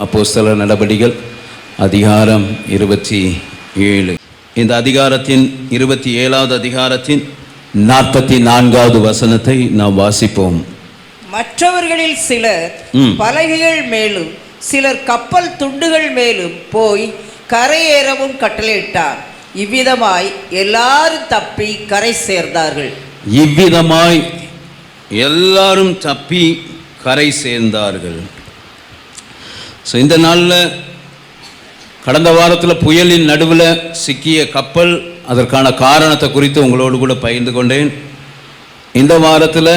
அப்போஸ்தலர் நடபடிகள் அதிகாரம் 27. இந்த அதிகாரத்தின் 27வது அதிகாரத்தின் 44வது வசனத்தை நாம் வாசிப்போம். மற்றவர்களில் சிலர் பலகைகள் மேலும் சிலர் கப்பல் துண்டுகள் மேலும் போய் கரையேறவும் கட்டளையிட்டார். இவ்விதமாய் எல்லாரும் தப்பி கரை சேர்ந்தார்கள். இவ்விதமாய் எல்லாரும் தப்பி கரை சேர்ந்தார்கள். இந்த நாளில் கடந்த வாரத்தில் புயலின் நடுவில் சிக்கிய கப்பல், அதற்கான காரணத்தை குறித்து உங்களோடு கூட பகிர்ந்து கொண்டேன். இந்த வாரத்தில்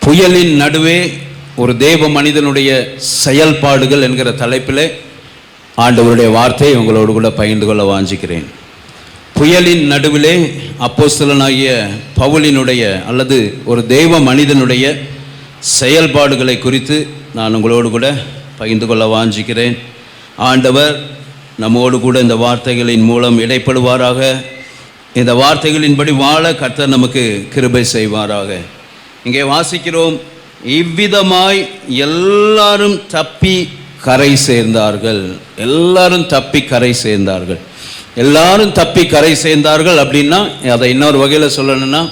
புயலின் நடுவே ஒரு தேவ மனிதனுடைய செயல்பாடுகள் என்கிற தலைப்பில் ஆண்டவருடைய வார்த்தையை உங்களோடு கூட பகிர்ந்து கொள்ள வாஞ்சிக்கிறேன். புயலின் நடுவிலே அப்போஸ்தலனாகிய பவுலினுடைய அல்லது ஒரு தெய்வ மனிதனுடைய செயல்பாடுகளை குறித்து நான் உங்களோடு கூட பகிர்ந்து கொள்ள வாஞ்சிக்கிறேன். ஆண்டவர் நம்மோடு கூட இந்த வார்த்தைகளின் மூலம் இடைப்படுவாராக. இந்த வார்த்தைகளின்படி வாழ கர்த்தர் நமக்கு கிருபை செய்வாராக. இங்கே வாசிக்கிறோம், இவ்விதமாய் எல்லாரும் தப்பி கரை சேர்ந்தார்கள். எல்லாரும் தப்பி கரை சேர்ந்தார்கள். எல்லாரும் தப்பி கரை சேர்ந்தார்கள் அப்படின்னா அதை இன்னொரு வகையில் சொல்லணும்னா,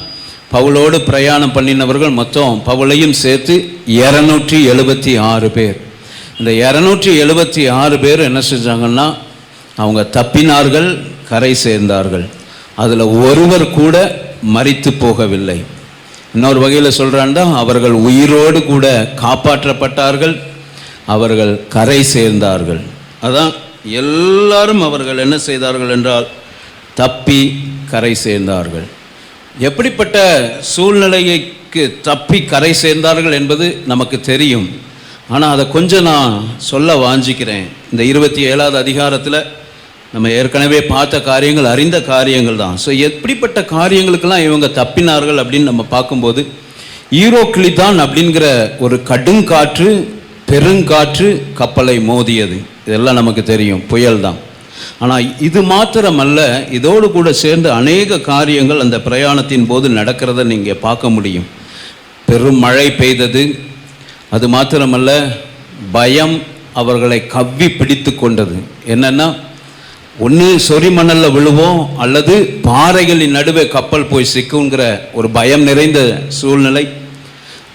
பவுலோடு பிரயாணம் பண்ணினவர்கள் மொத்தம் பவுலையும் சேர்த்து 276 பேர். இந்த 276 பேர் என்ன செஞ்சாங்கன்னா, அவங்க தப்பினார்கள், கரை சேர்ந்தார்கள். அதில் ஒருவர் கூட மரித்து போகவில்லை. இன்னொரு வகையில் சொல்கிறாண்டா, அவர்கள் உயிரோடு கூட காப்பாற்றப்பட்டார்கள், அவர்கள் கரை சேர்ந்தார்கள். அதான் எல்லாரும் அவர்கள் என்ன செய்தார்கள் என்றால் தப்பி கரை சேர்ந்தார்கள். எப்படிப்பட்ட சூழ்நிலைக்கு தப்பி கரை சேர்ந்தார்கள் என்பது நமக்கு தெரியும். ஆனால் அதை கொஞ்சம் நான் சொல்ல வாஞ்சிக்கிறேன். இந்த 27வது அதிகாரத்தில் நம்ம ஏற்கனவே பார்த்த காரியங்கள், அறிந்த காரியங்கள் தான். ஸோ எப்படிப்பட்ட காரியங்களுக்கெல்லாம் இவங்க தப்பினார்கள் அப்படின்னு நம்ம பார்க்கும்போது, ஈரோக்ளிதான் அப்படிங்கிற ஒரு கடுங்காற்று, பெருங்காற்று கப்பலை மோதியது. இதெல்லாம் நமக்கு தெரியும், புயல் தான். ஆனால் இது மாத்திரமல்ல, இதோடு கூட சேர்ந்து அநேக காரியங்கள் அந்த பிரயாணத்தின் போது நடக்கிறத நீங்கள் பார்க்க முடியும். பெரும் மழை பெய்தது. அது மாத்திரமல்ல, பயம் அவர்களை கவ்வி பிடித்து கொண்டது. என்னென்னா, ஒன்று சொறி மணலில் விழுவோம் அல்லது பாறைகளின் நடுவே கப்பல் போய் சிக்குங்கிற ஒரு பயம் நிறைந்த சூழ்நிலை.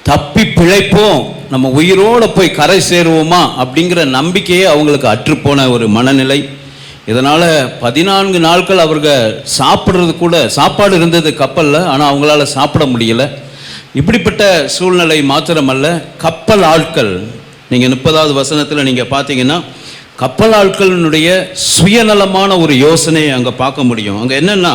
தப்பி பிழைப்போம், நம்ம உயிரோடு போய் கரை சேருவோமா அப்படிங்கிற நம்பிக்கையே அவங்களுக்கு அற்றுப்போன ஒரு மனநிலை. இதனால் 14 நாட்கள் அவர்கள் சாப்பிட்றது கூட, சாப்பாடு இருந்தது கப்பலில், ஆனால் அவங்களால சாப்பிட முடியலை. இப்படிப்பட்ட சூழ்நிலை மாத்திரமல்ல, கப்பல் ஆட்கள், நீங்கள் 30வது வசனத்தில் நீங்கள் பார்த்தீங்கன்னா, கப்பல் ஆட்களினுடைய சுயநலமான ஒரு யோசனையை அங்கே பார்க்க முடியும். அங்கே என்னென்னா,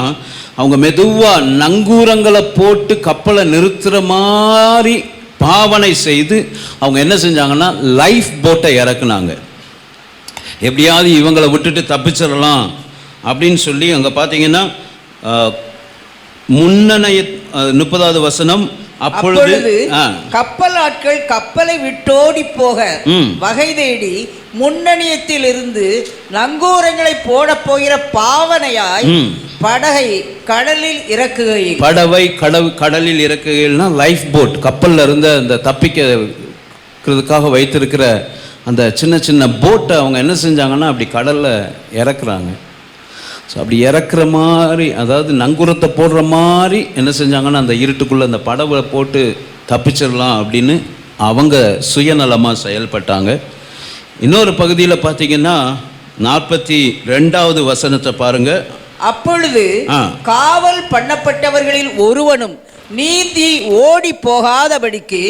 அவங்க மெதுவாக நங்கூரங்களை போட்டு கப்பலை நிறுத்துகிற மாதிரி பாவனை செய்து அவங்க என்ன செஞ்சாங்கன்னா, லைஃப் போட்டை இறக்குனாங்க. எப்படியாவது இவங்களை விட்டுட்டு தப்பிச்சிடலாம் அப்படின்னு சொல்லி அங்கே பார்த்தீங்கன்னா, முன்னணைய 30வது வசனம், அப்பொழுது கப்பல் ஆட்கள் கப்பலை விட்டோடி போக வகை தேடி முன்னணியத்தில் இருந்து நங்கூரங்களை போட போகிற பாவனையாய் படகை கடலில் இறக்குகையில், படவை கடலில் இறக்குகையில்னா லைஃப் போட், கப்பலில் இருந்த அந்த தப்பிக்கிறதுக்காக வைத்திருக்கிற அந்த சின்ன சின்ன போட்டை அவங்க என்ன செஞ்சாங்கன்னா அப்படி கடலில் இறக்குறாங்க. ஸோ அப்படி இறக்குற மாதிரி, அதாவது நங்குரத்தை போடுற மாதிரி என்ன செஞ்சாங்கன்னா, அந்த இருட்டுக்குள்ளே அந்த படவை போட்டு தப்பிச்சிடலாம் அப்படின்னு அவங்க சுயநலமாக செயல்பட்டாங்க. இன்னொரு பகுதியில் பார்த்தீங்கன்னா 42வது வசனத்தை பாருங்க. அப்பொழுது காவல் பண்ணப்பட்டவர்களில் ஒருவனும் நீந்தி ஓடி போகாதபடிக்கு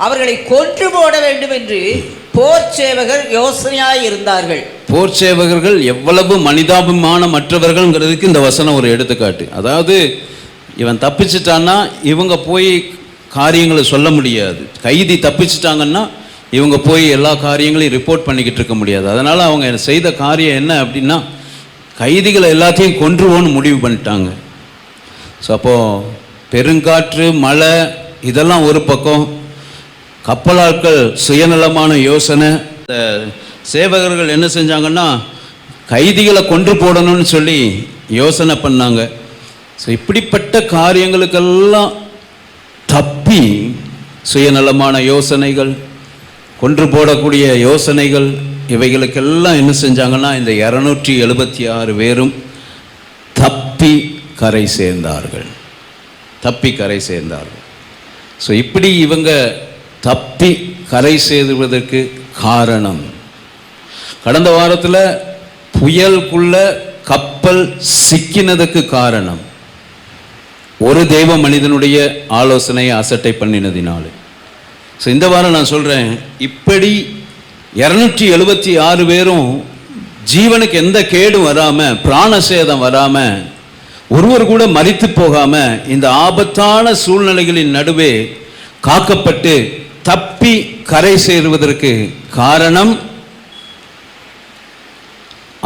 அவர்களை கொன்று போட வேண்டும் என்று போர் சேவகர் யோசனையாய் இருந்தார்கள். போர் சேவகர்கள் எவ்வளவு மனிதாபிமானமற்றவர்கள்ங்கிறதுக்கு இந்த வசனம் ஒரு எடுத்துக்காட்டு. அதாவது இவன் தப்பிச்சிட்டான்னா இவங்க போய் காரியங்களை சொல்ல முடியாது. கைதி தப்பிச்சிட்டாங்கன்னா இவங்க போய் எல்லா காரியங்களையும் ரிப்போர்ட் பண்ணிக்கிட்டு இருக்க முடியாது. அதனால் அவங்க செய்த காரியம் என்ன அப்படின்னா, கைதிகளை எல்லாத்தையும் கொன்றுவோன்னு முடிவு பண்ணிட்டாங்க. ஸோ அப்போது பெருங்காற்று, மழை இதெல்லாம் ஒரு பக்கம், கப்பலாட்கள் சுயநலமான யோசனை. இந்த சேவகர்கள் என்ன செஞ்சாங்கன்னா, கைதிகளை கொன்று போடணும்னு சொல்லி யோசனை பண்ணாங்க. ஸோ இப்படிப்பட்ட காரியங்களுக்கெல்லாம் தப்பி சுயநலமான யோசனைகள், கொன்று போடக்கூடிய யோசனைகள், இவைகளுக்கெல்லாம் என்ன செஞ்சாங்கன்னா இந்த 276 பேரும் தப்பி கரை சேர்ந்தார்கள். தப்பி கரை சேர்ந்தார்கள். ஸோ இப்படி இவங்க தப்பி கரை சேர்வதற்கு காரணம், கடந்த வாரத்தில் புயலுக்குள்ள கப்பல் சிக்கினதுக்கு காரணம் ஒரு தெய்வ மனிதனுடைய ஆலோசனையை அசட்டை பண்ணினதினால. ஸோ இந்த வாரம் நான் சொல்கிறேன், இப்படி 276 பேரும் ஜீவனுக்கு எந்த கேடும் வராமல், பிராண சேதம் வராமல், ஒருவர் கூட மரித்து போகாமல் இந்த ஆபத்தான சூழ்நிலைகளின் நடுவே காக்கப்பட்டு தப்பி கரை சேருவதற்கு காரணம்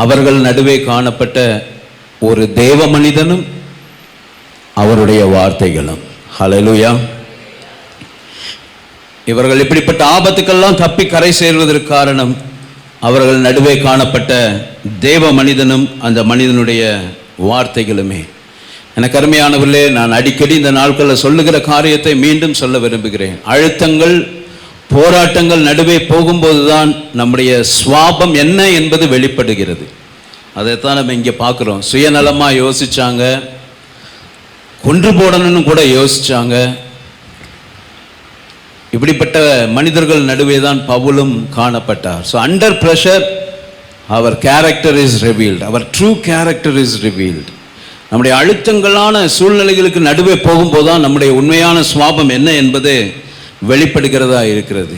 அவர்கள் நடுவே காணப்பட்ட ஒரு தேவ மனிதனும் அவருடைய வார்த்தைகளும். ஹல்லேலூயா. இவர்கள் இப்படிப்பட்ட ஆபத்துக்கெல்லாம் தப்பி கரை சேர்வதற்கு காரணம் அவர்கள் நடுவே காணப்பட்ட தேவ மனிதனும் அந்த மனிதனுடைய வார்த்தைகளுமே. எனக்கு அருமையானவர்களே, நான் அடிக்கடி இந்த நாட்களில் சொல்லுகிற காரியத்தை மீண்டும் சொல்ல விரும்புகிறேன். அழுத்தங்கள், போராட்டங்கள் நடுவே போகும்போது தான் நம்முடைய சுவாபம் என்ன என்பது வெளிப்படுகிறது. அதைத்தான் நம்ம இங்கே பார்க்குறோம். சுயநலமாக யோசித்தாங்க, கொன்று போடணும்னு கூட யோசித்தாங்க. இப்படிப்பட்ட மனிதர்கள் நடுவே தான் பவுலும் காணப்பட்டார். ஸோ அண்டர் ப்ரெஷர் அவர் கேரக்டர் இஸ் ரிவீல்டு, அவர் ட்ரூ கேரக்டர் இஸ் ரிவீல்டு. நம்முடைய அழுத்தங்களான சூழ்நிலைகளுக்கு நடுவே போகும்போது தான் நம்முடைய உண்மையான சுவாபம் என்ன என்பது வெளிப்படுகிறதா இருக்கிறது.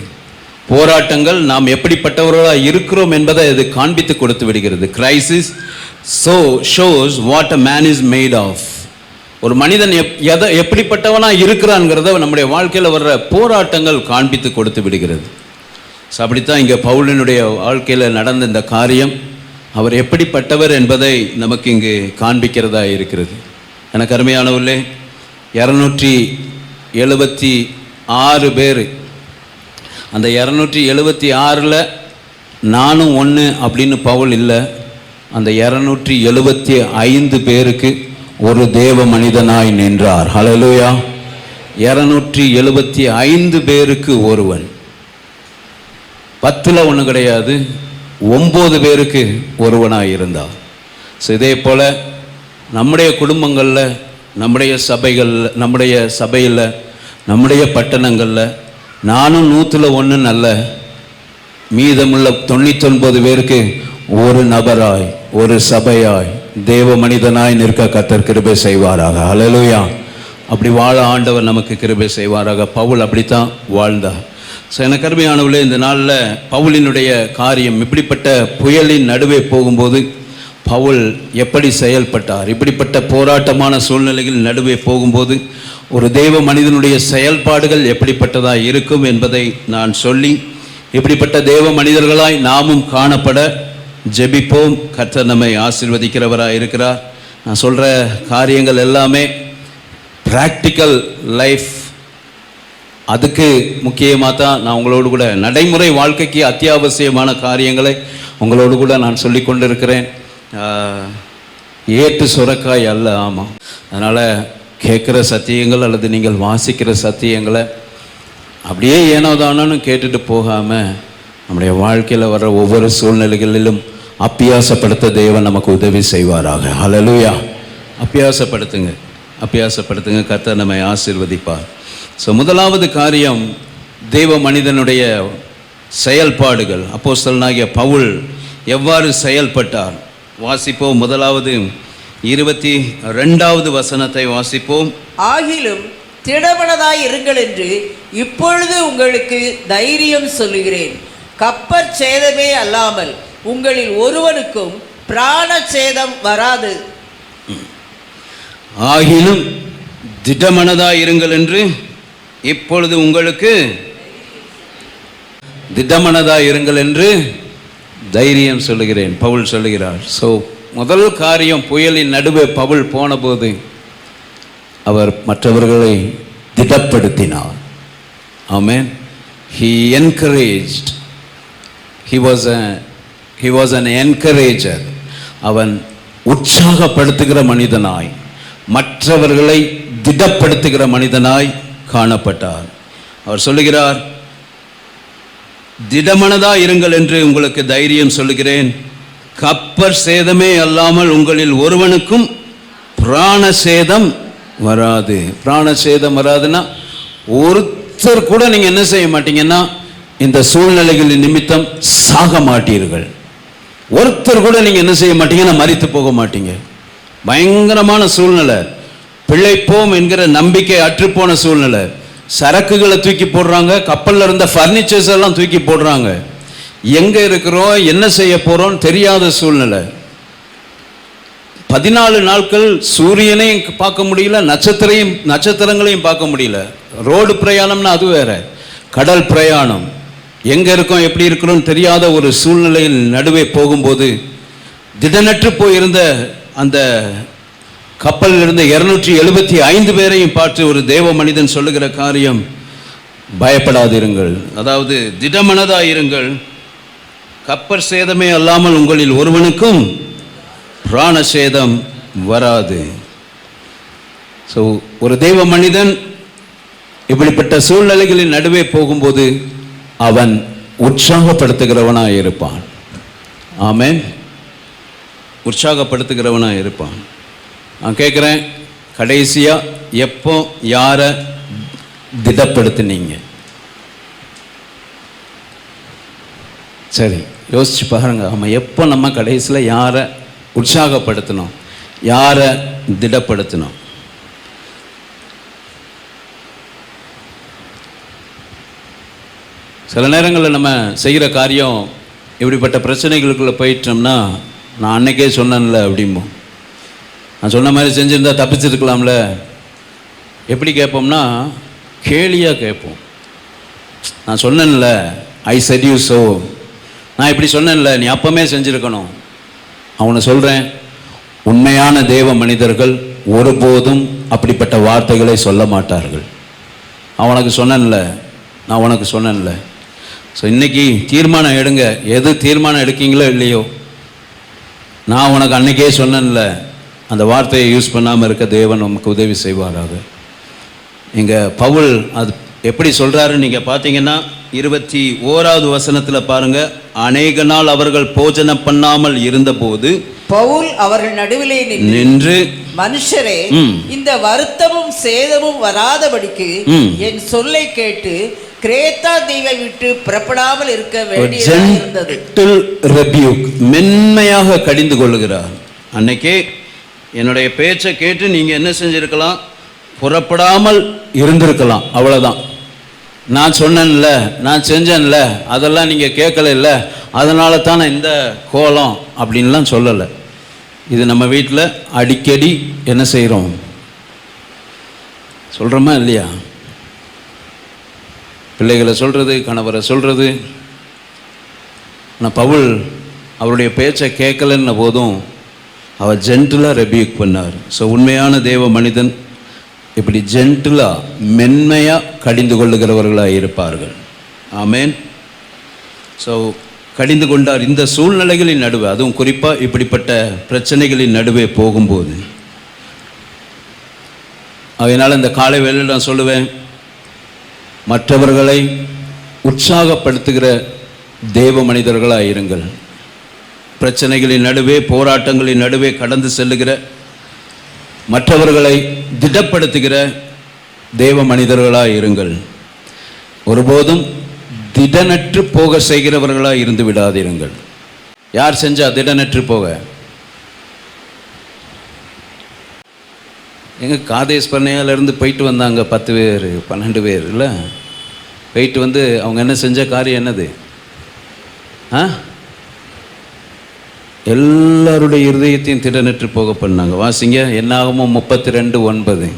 போராட்டங்கள் நாம் எப்படிப்பட்டவர்களாக இருக்கிறோம் என்பதை அது காண்பித்து கொடுத்து விடுகிறது. Crisis shows what a man is made of. ஒரு மனிதன் எப்படிப்பட்டவனாக இருக்கிறான்ங்கிறத நம்முடைய வாழ்க்கையில் வர்ற போராட்டங்கள் காண்பித்து கொடுத்து விடுகிறது. ஸோ அப்படித்தான் இங்கே பவுலினுடைய வாழ்க்கையில் நடந்த இந்த காரியம் அவர் எப்படிப்பட்டவர் என்பதை நமக்கு இங்கு காண்பிக்கிறதா இருக்கிறது. எனக்கு அருமையானவர்களே, 276 பேர், அந்த 276ல் நானும் ஒன்று அப்படின்னு பவுல் இல்லை. அந்த 275 பேருக்கு ஒரு தேவ மனிதனாய் நின்றார். ஹல்லேலூயா. 275 பேருக்கு ஒருவன். 10ல் ஒன்று கிடையாது, 9 பேருக்கு ஒருவனாக இருந்தார். ஸோ இதே போல் நம்முடைய குடும்பங்களில், நம்முடைய சபையில், நம்முடைய பட்டணங்களில் நானும் 100ல் 1 அல்ல, மீதமுள்ள 99 பேருக்கு ஒரு நபராய், ஒரு சபையாய், தேவ மனிதனாய் நிற்க கர்த்தர் கிருபை செய்வாராக. ஹல்லேலூயா. அப்படி வாழ ஆண்டவர் நமக்கு கிருபை செய்வாராக. பவுல் அப்படித்தான் வாழ்ந்தார். ஸோ எனக்கு அருமையானவர்களே, இந்த நாளில் பவுலினுடைய காரியம், இப்படிப்பட்ட புயலின் நடுவே போகும்போது பவுல் எப்படி செயல்பட்டார், இப்படிப்பட்ட போராட்டமான சூழ்நிலைகள் நடுவே போகும்போது ஒரு தேவ மனிதனுடைய செயல்பாடுகள் எப்படிப்பட்டதாக இருக்கும் என்பதை நான் சொல்லி, இப்படிப்பட்ட தேவ மனிதர்களாய் நாமும் காணப்பட ஜெபிப்போம். கர்த்தர் நம்மை ஆசீர்வதிக்கிறவராக இருக்கிறார். நான் சொல்கிற காரியங்கள் எல்லாமே ப்ராக்டிக்கல் லைஃப், அதுக்கு முக்கியமாக தான் நான் உங்களோடு கூட நடைமுறை வாழ்க்கைக்கு அத்தியாவசியமான காரியங்களை உங்களோடு கூட நான் சொல்லி கொண்டு இருக்கிறேன். ஏட்டு சுரக்காய் அல்ல. ஆமாம். அதனால் கேட்குற சத்தியங்கள் அல்லது நீங்கள் வாசிக்கிற சத்தியங்களை அப்படியே ஏனோதானு கேட்டுட்டு போகாமல் நம்முடைய வாழ்க்கையில் வர்ற ஒவ்வொரு சூழ்நிலைகளிலும் அப்பியாசப்படுத்த தேவன் நமக்கு உதவி செய்வாராக. ஹல்லேலூயா. அப்பியாசப்படுத்துங்க. கர்த்தர் நம்மை ஆசீர்வதிப்பார். ஸோ முதலாவது காரியம், தேவ மனிதனுடைய செயல்பாடுகள். அப்போஸ்தலனாகிய பவுல் எவ்வாறு செயல்பட்டார் வாசிப்போம். முதலாவது 22வது வசனத்தை வாசிப்போம். ஆகிலும் திடமனதாய் இருங்கள் என்று இப்பொழுது உங்களுக்கு தைரியம் சொல்லுகிறேன். கப்பற் சேதமே அல்லாமல் உங்களில் ஒருவனுக்கும் பிராண சேதம் வராது. ஆகிலும் திடமனதாய் இருங்கள் என்று இப்பொழுது உங்களுக்கு திடமனதாய் இருங்கள் என்று தைரியம் சொல்லுகிறேன், பவுல் சொல்லுகிறார். ஸோ முதல் காரியம், புயலின் நடுவே பவுல் போன போது அவர் மற்றவர்களை திடப்படுத்தினார். ஆமென். He encouraged. He was an encourager. அவன் உற்சாகப்படுத்துகிற மனிதனாய், மற்றவர்களை திடப்படுத்துகிற மனிதனாய் காணப்பட்டார். அவர் சொல்லுகிறார், திடமனதா இருங்கள் என்று உங்களுக்கு தைரியம் சொல்லுகிறேன். கப்பர் சேதமே அல்லாமல் உங்களில் ஒருவனுக்கும் பிராண சேதம் வராது. பிராண சேதம் வராதுன்னா ஒருத்தர் கூட நீங்க என்ன செய்ய மாட்டீங்கன்னா இந்த சூழ்நிலைகளின் நிமித்தம் சாக மாட்டீர்கள். ஒருத்தர் கூட நீங்க என்ன செய்ய மாட்டீங்கன்னா மரித்து போக மாட்டீங்க. பயங்கரமான சூழ்நிலை, பிழைப்போம் என்கிற நம்பிக்கை அற்றுப்போன சூழ்நிலை. சரக்குகளை தூக்கி போடுறாங்க, கப்பல்ல இருந்த ஃபர்னிச்சர்ஸ் எல்லாம் தூக்கி போடுறாங்க. எங்க இருக்கிறோம், என்ன செய்ய போறோம் தெரியாத சூழ்நிலை. 14 நாட்கள் சூரியனையும் பார்க்க முடியல, நட்சத்திரங்களையும் பார்க்க முடியல. ரோடு பிரயாணம்னா அது வேற, கடல் பிரயாணம். எங்க இருக்கோம் எப்படி இருக்கிறோம் தெரியாத ஒரு சூழ்நிலையில் நடுவே போகும்போது திடனற்று போயிருந்த அந்த கப்பலில் இருந்த 275 பேரையும் பார்த்து ஒரு தேவ மனிதன் சொல்லுகிற காரியம், பயப்படாதிருங்கள், அதாவது திடமனதாயிருங்கள், கப்பர் சேதமே அல்லாமல் உங்களில் ஒருவனுக்கும் பிராண சேதம் வராது. ஸோ ஒரு தேவ மனிதன் இப்படிப்பட்ட சூழ்நிலைகளின் நடுவே போகும்போது அவன் உற்சாகப்படுத்துகிறவனாக இருப்பான். ஆமென். உற்சாகப்படுத்துகிறவனாக இருப்பான். நான் கேட்குறேன், கடைசியாக எப்போ யாரை திடப்படுத்தினீங்க? சரி யோசிச்சு பாருங்க. ஆமாம், எப்போ நம்ம கடைசியில் யாரை உற்சாகப்படுத்தணும், யாரை திடப்படுத்தணும்? சில நேரங்களில் நம்ம செய்கிற காரியம் இப்படிப்பட்ட பிரச்சனைகளுக்குள்ளே போயிட்டோம்னா, நான் அன்னைக்கே சொன்னேன்ல அப்படிம்போம். நான் சொன்ன மாதிரி செஞ்சுருந்தா தப்பிச்சிருக்கலாம்ல. எப்படி கேட்போம்னா கேலியாக கேட்போம். நான் சொன்னேன்ல, ஐ செட் யூ ஸோ, நான் இப்படி சொன்னேன்ல, நீ அப்பமே செஞ்சுருக்கணும். அவனை சொல்கிறேன், உண்மையான தேவ மனிதர்கள் ஒருபோதும் அப்படிப்பட்ட வார்த்தைகளை சொல்ல மாட்டார்கள். அவனுக்கு சொன்னேன்ல, நான் உனக்கு சொன்னேன்ல. ஸோ இன்றைக்கி தீர்மானம் எடுங்க. எது தீர்மானம் எடுக்கீங்களோ இல்லையோ, நான் உனக்கு அன்றைக்கே சொன்னேன்ல, அந்த வார்த்தையை யூஸ் பண்ணாமல் இருக்க தேவன் நமக்கு உதவி செய்வாராக. இங்கே பவுல் அது எப்படி சொல்கிறாருன்னு நீங்கள் பார்த்தீங்கன்னா 21வது வசனத்தில் பாருங்கள். அநேக நாள் அவர்கள் போஜனம் பண்ணாமல் இருந்தபோது பவுல் அவர்கள் நடுவிலே நின்று, மனுஷரே, இந்த வருத்தமும் சேதமும் வராதபடிக்கு என் சொல்லை கேட்டு கிரேத்தா தீவை விட்டு புறப்படாமல் இருக்க வேண்டியதாக இருந்தது. மென்மையாக கடிந்து கொள்ளுகிறார். அன்னைக்கே என்னுடைய பேச்சை கேட்டு நீங்க என்ன செஞ்சிருக்கலாம், புறப்படாமல் இருந்திருக்கலாம். அவ்வளவுதான். நான் சொன்னேன்ல, நான் செஞ்சேன்ல, அதெல்லாம் நீங்க கேட்கல இல்லை, அதனால தான் இந்த கோலம் அப்படின்லாம் சொல்லலை. இது நம்ம வீட்டில் அடிக்கடி என்ன செய்கிறோம், சொல்கிறோமா இல்லையா? பிள்ளைகளை சொல்கிறது, கணவரை சொல்கிறது. ஆனால் பவுல் அவருடைய பேச்சை கேட்கலன்ன போதும் அவர் ஜென்டிலாக ரெபியூக் பண்ணார். ஸோ உண்மையான தேவ மனிதன் இப்படி ஜென்டிலாக மென்மையாக கடிந்து கொள்ளுகிறவர்களாக இருப்பார்கள். ஆமேன். ஸோ கடிந்து கொண்டார். இந்த சூழ்நிலைகளின் நடுவே, அதுவும் குறிப்பாக இப்படிப்பட்ட பிரச்சனைகளின் நடுவே போகும்போது. அதனால் இந்த காலை வேளையில் நான் சொல்லுவேன், மற்றவர்களை உற்சாகப்படுத்துகிற தேவ மனிதர்களாக இருங்கள். பிரச்சனைகளின் நடுவே, போராட்டங்களின் நடுவே கடந்து செல்லுகிற, மற்றவர்களை திடப்படுத்துகிற தேவ மனிதர்களாக இருங்கள். ஒருபோதும் திடனற்று போக செய்கிறவர்களாக இருந்து விடாதிருங்கள். யார் செஞ்சா திடனற்று போக? எங்கள் காதேஷ் பண்ணையாலேருந்து போயிட்டு வந்தாங்க 10 பேர் 12 பேர் இல்லை, போயிட்டு வந்து அவங்க என்ன செஞ்ச காரியம் என்னது? எல்லாருடைய இருதயத்தையும் திடனற்று போக பண்ணாங்க. வாசிங்க, என்னாகுமோ 32:9.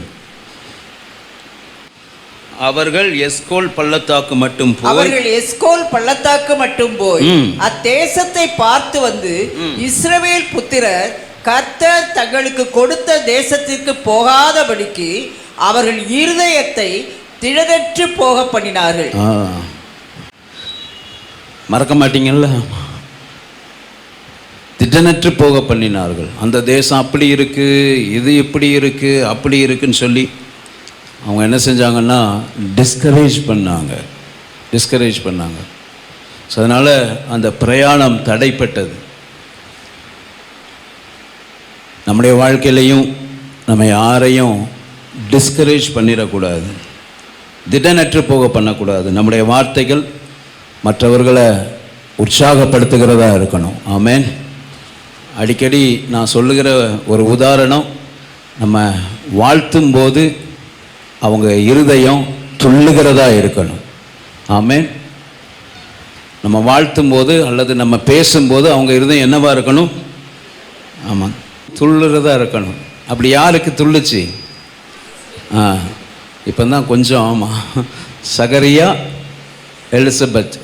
அவர்கள் எஸ்கோல் பள்ளத்தாக்கு மட்டும் போய் அத்தேசத்தை பார்த்து வந்து இஸ்ரவேல் புத்திரர் கர்த்தர் தங்களுக்கு கொடுத்த தேசத்திற்கு போகாதபடிக்கு அவர்கள் இருதயத்தை திடனற்று போக பண்ணினார்கள். மறக்க மாட்டீங்கல்ல? திடனற்று போக பண்ணினார்கள். அந்த தேசம் அப்படி இருக்கு, இது இப்படி இருக்கு, அப்படி இருக்குன்னு சொல்லி அவங்க என்ன செஞ்சாங்கன்னா டிஸ்கரேஜ் பண்ணாங்க. ஸோ அதனால் அந்த பிரயாணம் தடைப்பட்டது. நம்முடைய வாழ்க்கையிலையும் நம்ம யாரையும் டிஸ்கரேஜ் பண்ணிடக்கூடாது, திடனற்று போக பண்ணக்கூடாது. நம்முடைய வார்த்தைகள் மற்றவர்களை உற்சாகப்படுத்துகிறதா இருக்கணும். ஆமென். அடிக்கடி நான் சொல்லுகிற ஒரு உதாரணம், நம்ம வாழ்த்தும் போது அவங்க இருதயம் துள்ளுகிறதா இருக்கணும். ஆமென். நம்ம வாழ்த்தும் போது அல்லது நம்ம பேசும்போது அவங்க இருதயம் என்னவா இருக்கணும்? ஆமாம், துள்ளுறதா இருக்கணும். அப்படி யாருக்கு துள்ளுச்சு? இப்போ தான் கொஞ்சம், ஆமாம், சகரியா,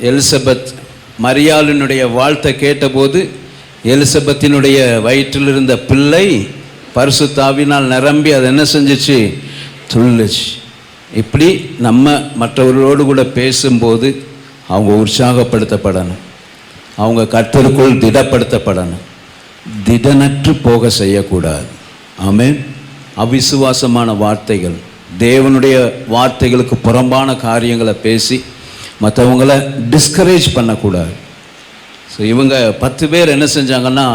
எலிசபெத் மரியாளினுடைய வாழ்த்தை கேட்டபோது எலிசபெத்தினுடைய வயிற்றில் இருந்த பிள்ளை பரிசுத்த ஆவியினால் நிரம்பி அது என்ன செஞ்சிச்சு? துள்ளுச்சு. இப்படி நம்ம மற்றவர்களோடு கூட பேசும்போது அவங்க உற்சாகப்படுத்தப்படணும், அவங்க கர்த்தருக்குள் திடப்படுத்தப்படணும், திடனற்று போக செய்யக்கூடாது. ஆமென். அவிசுவாசமான வார்த்தைகள், தேவனுடைய வார்த்தைகளுக்கு புறம்பான காரியங்களை பேசி மற்றவங்களை டிஸ்கரேஜ் பண்ணக்கூடாது. ஸோ இவங்க 10 பேர் என்ன செஞ்சாங்கன்னா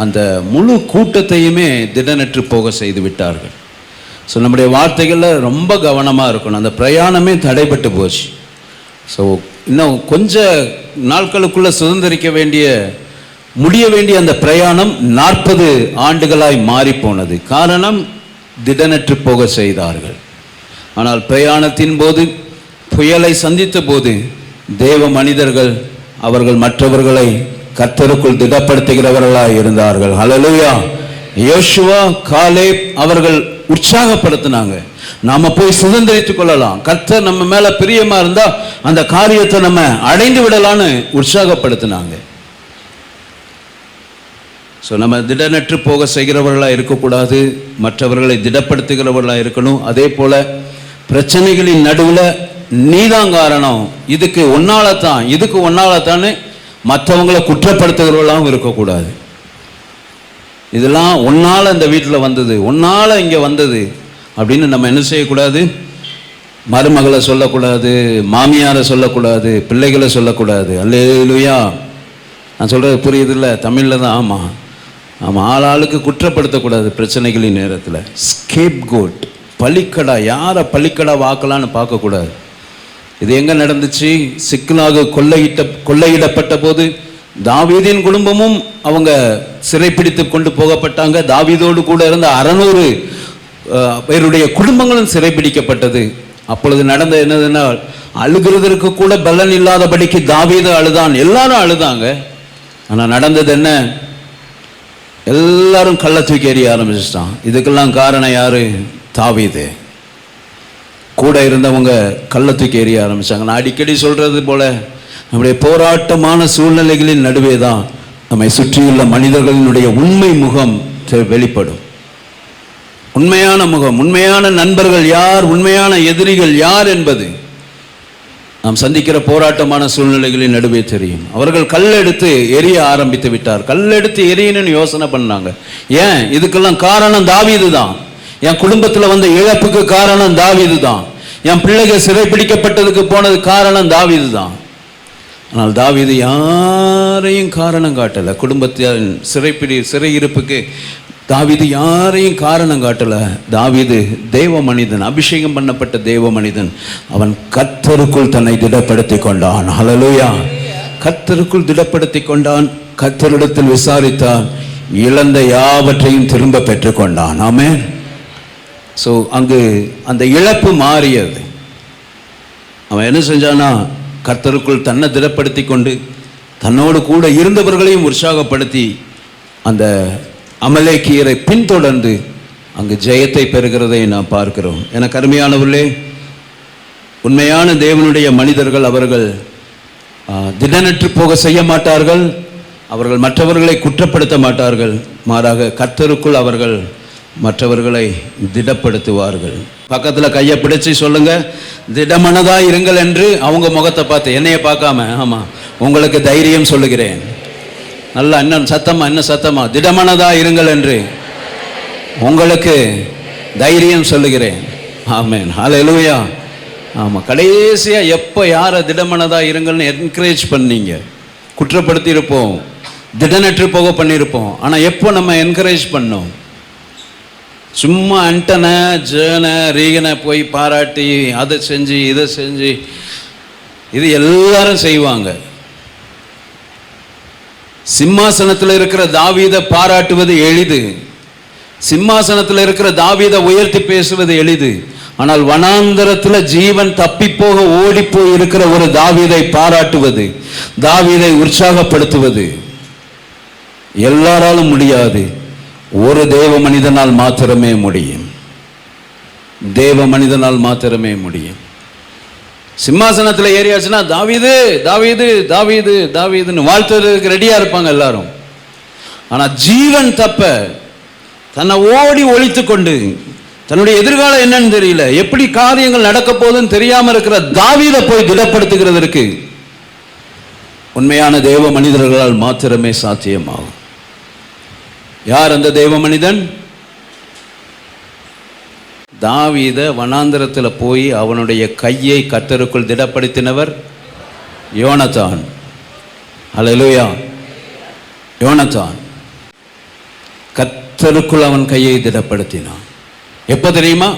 அந்த முழு கூட்டத்தையுமே திடனற்று போக செய்து விட்டார்கள். ஸோ நம்முடைய வார்த்தைகளில் ரொம்ப கவனமாக இருக்கணும். அந்த பிரயாணமே தடைபட்டு போச்சு. ஸோ இன்னும் கொஞ்ச நாட்களுக்குள்ளே சுதந்திரிக்க முடிய வேண்டிய அந்த பிரயாணம் 40 ஆண்டுகளாய் மாறி போனது. காரணம், திடனற்று போக செய்தார்கள். ஆனால் பிரயாணத்தின் போது, புயலை சந்தித்த போது தேவ மனிதர்கள் அவர்கள் மற்றவர்களை கர்த்தருக்குள் திடப்படுத்துகிறவர்களாய் இருந்தார்கள். ஹல்லேலூயா. யோசுவா, காலேப் அவர்கள் உற்சாகப்படுத்தினாங்க, நாம போய் சுதந்திரித்துக் கொள்ளலாம், கர்த்தர் நம்ம மேல பிரியமா இருந்தா அந்த காரியத்தை நம்ம அடைந்து விடலான்னு உற்சாகப்படுத்தினாங்க. ஸோ நம்ம திடனற்று போக செய்கிறவர்களாக இருக்கக்கூடாது, மற்றவர்களை திடப்படுத்துகிறவர்களாக இருக்கணும். அதே போல் பிரச்சனைகளின் நடுவில் நீதான் காரணம், இதுக்கு ஒன்னாலத்தான்னு மற்றவங்களை குற்றப்படுத்துகிறவர்களாகவும் இருக்கக்கூடாது. இதெல்லாம் ஒன்னால் இந்த வீட்டில் வந்தது, ஒன்னால் இங்கே வந்தது அப்படின்னு நம்ம என்ன செய்யக்கூடாது? மருமகளை சொல்லக்கூடாது, மாமியாரை சொல்லக்கூடாது, பிள்ளைகளை சொல்லக்கூடாது. அல்லேலூயா. நான் சொல்கிறது புரியுதில்ல? தமிழில் தான். ஆமாம், ஆளாளுக்கு குற்றப்படுத்தக்கூடாது பிரச்சனைகளின் நேரத்தில். ஸ்கேப் கோட், பலிக்கடா, யாரை பலிக்கடா வாக்கலான்னு பார்க்கக்கூடாது. இது எங்கே நடந்துச்சு? சிக்கலாக கொள்ளையிடப்பட்ட போது தாவீதின் குடும்பமும் அவங்க சிறைப்பிடித்து கொண்டு போகப்பட்டாங்க. தாவீதோடு கூட இருந்த 600 பேருடைய குடும்பங்களும் சிறைப்பிடிக்கப்பட்டது. அப்பொழுது நடந்த என்னதுன்னா, அழுகிறதற்கு கூட பலன் இல்லாதபடிக்கு தாவீது அழுதான், எல்லாரும் அழுதாங்க. ஆனால் நடந்தது என்ன? எல்லாரும் கள்ள தூக்கி எறிய ஆரம்பிச்சிட்டான். இதுக்கெல்லாம் காரணம் யாரு? தாவீது. கூட இருந்தவங்க கள்ள தூக்கி எறிய ஆரம்பிச்சாங்க. நான் அடிக்கடி சொல்றது போல, நம்முடைய போராட்டமான சூழ்நிலைகளின் நடுவே தான் நம்மை சுற்றியுள்ள மனிதர்களினுடைய உண்மை முகம் வெளிப்படும். உண்மையான முகம், உண்மையான நண்பர்கள் யார், உண்மையான எதிரிகள் யார் என்பது நாம் சந்திக்கிற போராட்டமான சூழ்நிலைகளின் நடுவே தெரியும். அவர்கள் கல்லெடுத்து எரிய ஆரம்பித்து விட்டார். கல்லெடுத்து எரியணும்னு யோசனை பண்ணாங்க. ஏன்? இதுக்கெல்லாம் காரணம் தாவீது தான். என் குடும்பத்தில் வந்த இழப்புக்கு காரணம் தாவீது தான். என் பிள்ளைகள் சிறைப்பிடிக்கப்பட்டதுக்கு போனது காரணம் தாவீது தான். ஆனால் தாவீது யாரையும் காரணம் காட்டலை. குடும்பத்தின் சிறையிருப்புக்கு தாவீது யாரையும் காரணம் காட்டல. தாவீது தேவ மனிதன், அபிஷேகம் பண்ணப்பட்ட தேவ மனிதன். அவன் கர்த்தருக்குள் தன்னை திடப்படுத்தி கொண்டான். ஹல்லேலூயா. கர்த்தருக்குள் திடப்படுத்தி கொண்டான். கர்த்தரிடத்தில் விசாரித்தான், இழந்த யாவற்றையும் திரும்ப பெற்றுக்கொண்டான். ஆமென். ஸோ அங்கு அந்த இழப்பு மாறியது. அவன் என்ன செஞ்சானா, கர்த்தருக்குள் தன்னை திடப்படுத்தி கொண்டு தன்னோடு கூட இருந்தவர்களையும் உற்சாகப்படுத்தி அந்த அமலேக்கியரை பின்தொடர்ந்து அங்கு ஜெயத்தை பெறுகிறதை நாம் பார்க்கிறோம். என கருமையானவர்களே, உண்மையான தேவனுடைய மனிதர்கள் அவர்கள் திடனற்று போக செய்ய மாட்டார்கள். அவர்கள் மற்றவர்களை குற்றப்படுத்த மாட்டார்கள். மாறாக கர்த்தருக்குள் அவர்கள் மற்றவர்களை திடப்படுத்துவார்கள். பக்கத்தில் கையை பிடிச்சி சொல்லுங்க, திடமனதா இருங்கள் என்று. அவங்க முகத்தை பார்த்து, என்னைய பார்க்காம. ஆமாம், உங்களுக்கு தைரியம் சொல்லுகிறேன். நல்லா இன்னும் சத்தமா திடமனதா இருங்கள் என்று உங்களுக்கு தைரியம் சொல்லுகிறேன். ஆமென். ஹல்லேலூயா. ஆமாம், கடைசியாக எப்போ யாரை திடமனதாக இருங்கள்னு என்கரேஜ் பண்ணீங்க? குற்றப்படுத்தி இருப்போம், திடனற்று போக பண்ணியிருப்போம். ஆனால் எப்போ நம்ம என்கரேஜ் பண்ணோம்? சும்மா அண்டனை ஜேனை ரீகனை போய் பாராட்டி அதை செஞ்சு இதை செஞ்சு, இது எல்லாரும் செய்வாங்க. சிம்மாசனத்தில் இருக்கிற தாவீதை பாராட்டுவது எளிது, சிம்மாசனத்தில் இருக்கிற தாவீதை உயர்த்தி பேசுவது எளிது. ஆனால் வனாந்தரத்தில் ஜீவன் தப்பி போக ஓடி போய் இருக்கிற ஒரு தாவீதை பாராட்டுவது, தாவீதை உற்சாகப்படுத்துவது எல்லாராலும் முடியாது. ஒரு தேவ மனிதனால் மாத்திரமே முடியும், தேவ மனிதனால் மாத்திரமே முடியும். சிம்மாசனத்தில் ஏறியாச்சுன்னா தாவீது தாவீது தாவீது தாவீதுன்னு வாழ்த்துறதுக்கு ரெடியா இருப்பாங்க எல்லாரும். ஆனால் ஜீவன் தப்ப தன்னை ஓடி ஒழித்து கொண்டு, தன்னுடைய எதிர்காலம் என்னன்னு தெரியல, எப்படி காரியங்கள் நடக்க போகுதுன்னு தெரியாம இருக்கிற தாவீதை போய் திடப்படுத்துகிறதற்கு உண்மையான தேவ மனிதர்களால் மாத்திரமே சாத்தியமாகும். யார் அந்த தேவ மனிதன்? தாவீத வனாந்தரத்தில் போய் அவனுடைய கையை கர்த்தருக்குள் திடப்படுத்தினவர் யோனத்தான். அல்லேலூயா. யோனத்தான் கர்த்தருக்குள் அவன் கையை திடப்படுத்தினான். எப்போ தெரியுமா?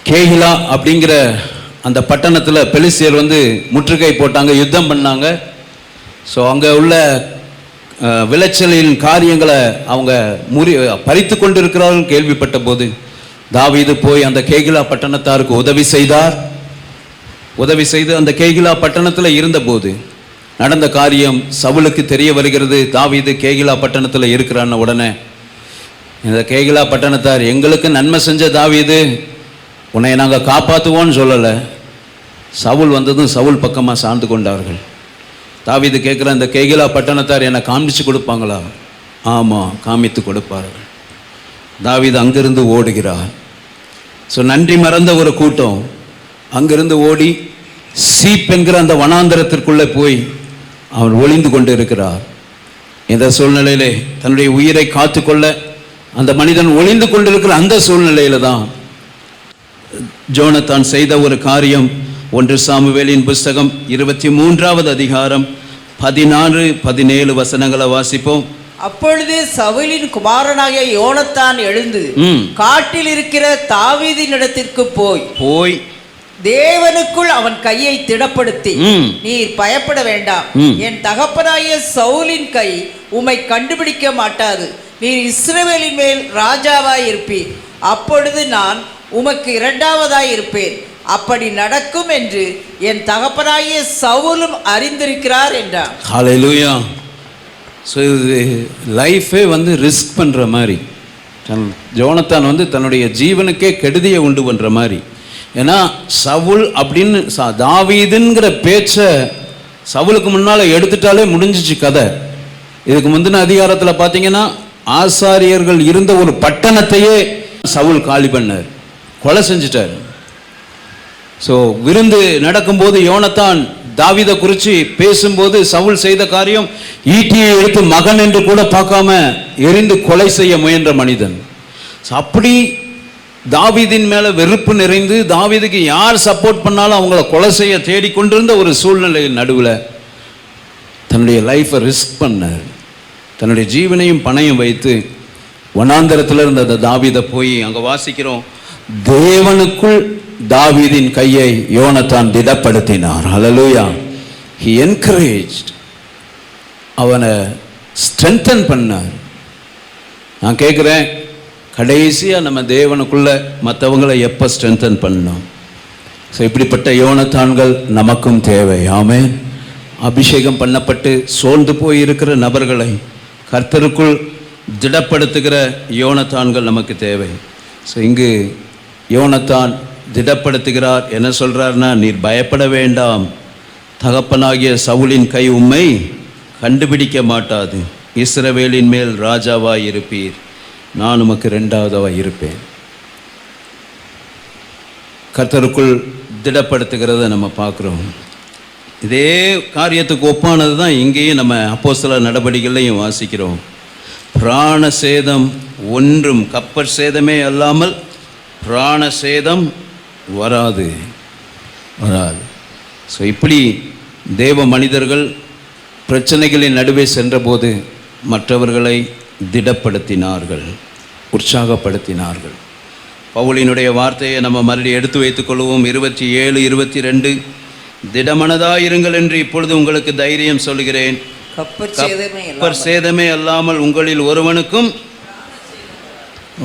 கேகிலா அப்படிங்கிற அந்த பட்டணத்தில் பெலிஸ்தியர் முற்றுகை போட்டாங்க, யுத்தம் பண்ணாங்க. ஸோ அங்கே உள்ள விளைச்சலின் காரியங்களை அவங்க பறித்து கொண்டிருக்கிறார்கள் கேள்விப்பட்ட போது தாவீது போய் அந்த கேகிலா பட்டணத்தாருக்கு உதவி செய்தார். உதவி செய்து அந்த கேகிலா பட்டணத்தில் இருந்தபோது நடந்த காரியம் சவுலுக்கு தெரிய வருகிறது. தாவீது கேகிலா பட்டணத்தில் இருக்கிறான்னு உடனே இந்த கேகிலா பட்டணத்தார், எங்களுக்கு நன்மை செஞ்ச தாவீது, உன்னை நாங்கள் காப்பாற்றுவோன்னு சொல்லலை. சவுல் வந்ததும் சவுல் பக்கமாக சார்ந்து கொண்டார்கள். தாவீது கேட்குற, இந்த கேகிலா பட்டணத்தார் என்னை காமிச்சு கொடுப்பாங்களா? ஆமாம், காமித்து கொடுப்பார்கள். தாவீது அங்கிருந்து ஓடுகிறார். ஸோ நன்றி மறந்த ஒரு கூட்டம் அங்கிருந்து ஓடி சீப் என்கிற அந்த வனாந்தரத்திற்குள்ளே போய் அவன் ஒளிந்து கொண்டு இருக்கிறார். இந்த சூழ்நிலையிலே தன்னுடைய உயிரை காத்துக்கொள்ள அந்த மனிதன் ஒளிந்து கொண்டிருக்கிற அந்த சூழ்நிலையில தான் யோனத்தான் செய்த ஒரு காரியம். 1 சாமுவேலின் புஸ்தகம் 23வது அதிகாரம் 16-17 வசனங்களை வாசிப்போம். அப்பொழுது சவுலின் குமாரனாகிய யோனத்தான் எழுந்து காட்டில் இருக்கிற தாவீதினிடத்திற்கு போய் தேவனுக்குள் அவன் கையை திடப்படுத்தி, நீர் பயப்பட வேண்டாம், என் தகப்பனாகிய சவுலின் கை உம்மை கண்டுபிடிக்க மாட்டாது, நீர் இஸ்ரவேலின் மேல் ராஜாவாய் இருப்பீர், அப்பொழுது நான் உமக்கு 2வதாய் இருப்பேன், அப்படி நடக்கும் என்று என் தகப்பனாகிய சவுலும் அறிந்திருக்கிறார் என்றார். ஹல்லேலூயா. ஸோ இது லைஃபே ரிஸ்க் பண்ணுற மாதிரி, யோனத்தான் தன்னுடைய ஜீவனுக்கே கெடுதியை உண்டு பண்ணுற மாதிரி. ஏன்னா சவுல் அப்படின்னு தாவீதுங்கிற பேச்சை சவுலுக்கு முன்னால் எடுத்துட்டாலே முடிஞ்சிச்சு கதை. இதுக்கு முந்தின அதிகாரத்தில் பார்த்தீங்கன்னா ஆசாரியர்கள் இருந்த ஒரு பட்டணத்தையே சவுல் காலி பண்ணார், கொலை செஞ்சிட்டார். ஸோ விருந்து நடக்கும்போது யோனத்தான் தாவீதை குறித்து பேசும்போது சவுல் செய்த காரியம், ஈட்டியை எடுத்து மகன் என்று கூட பார்க்காம எரிந்து கொலை செய்ய முயன்ற மனிதன். அப்படி தாவீதின் மேல வெறுப்பு நிறைந்து தாவீதுக்கு யார் சப்போர்ட் பண்ணாலும் அவங்கள கொலை செய்ய தேடிக்கொண்டிருந்த ஒரு சூழ்நிலையின் நடுவில் தன்னுடைய லைஃப்பை ரிஸ்க் பண்ணார். தன்னுடைய ஜீவனையும் பணையும் வைத்து வனாந்தரத்தில் இருந்த அந்த தாவீதை போய் அங்கே வாசிக்கிறோம், தேவனுக்குள் தாவீதின் கையை யோனத்தான் திடப்படுத்தினார். ஹல்லேலூயா. he encouraged, அவனை ஸ்ட்ரென்தன் பண்ணார். நான் கேட்குறேன், கடைசியாக நம்ம தேவனுக்குள்ள மற்றவங்களை எப்போ ஸ்ட்ரென்தன் பண்ணோம்? ஸோ இப்படிப்பட்ட யோனத்தான்கள் நமக்கும் தேவை. ஆமென். அபிஷேகம் பண்ணப்பட்டு சோர்ந்து போய் இருக்கிற நபர்களை கர்த்தருக்குள் திடப்படுத்துகிற யோனத்தான்கள் நமக்கு தேவை. ஸோ இங்கு யோனத்தான் திடப்படுத்துகிறார். என்ன சொல்றார்னா, நீர் பயப்பட வேண்டாம், தகப்பனாகிய சவுலின் கை உம்மை கண்டுபிடிக்க மாட்டாது, இஸ்ரவேலின் மேல் ராஜாவாய் இருப்பீர், நான் உமக்கு 2வதாய் இருப்பேன். கர்த்தருக்குள் திடப்படுத்துகிறத நம்ம பார்க்குறோம். இதே காரியத்துக்கு ஒப்பானது தான் இங்கேயும் நம்ம அப்போஸ்தலர் நடபடிகளையும் வாசிக்கிறோம். பிராண சேதம் ஒன்றும், கப்பற் சேதமே அல்லாமல் பிராண சேதம் வராது. வராது. ஸோ இப்படி தேவ மனிதர்கள் பிரச்சனைகளின் நடுவே சென்றபோது மற்றவர்களை திடப்படுத்தினார்கள், உற்சாகப்படுத்தினார்கள். பவுலினுடைய வார்த்தையை நம்ம மறுபடியும் எடுத்து வைத்துக் கொள்வோம். 27, 22 திடமனதாயிருங்கள் என்று இப்பொழுது உங்களுக்கு தைரியம் சொல்கிறேன். கப்பர் சேதமே அல்லாமல் உங்களில் ஒருவனுக்கும்.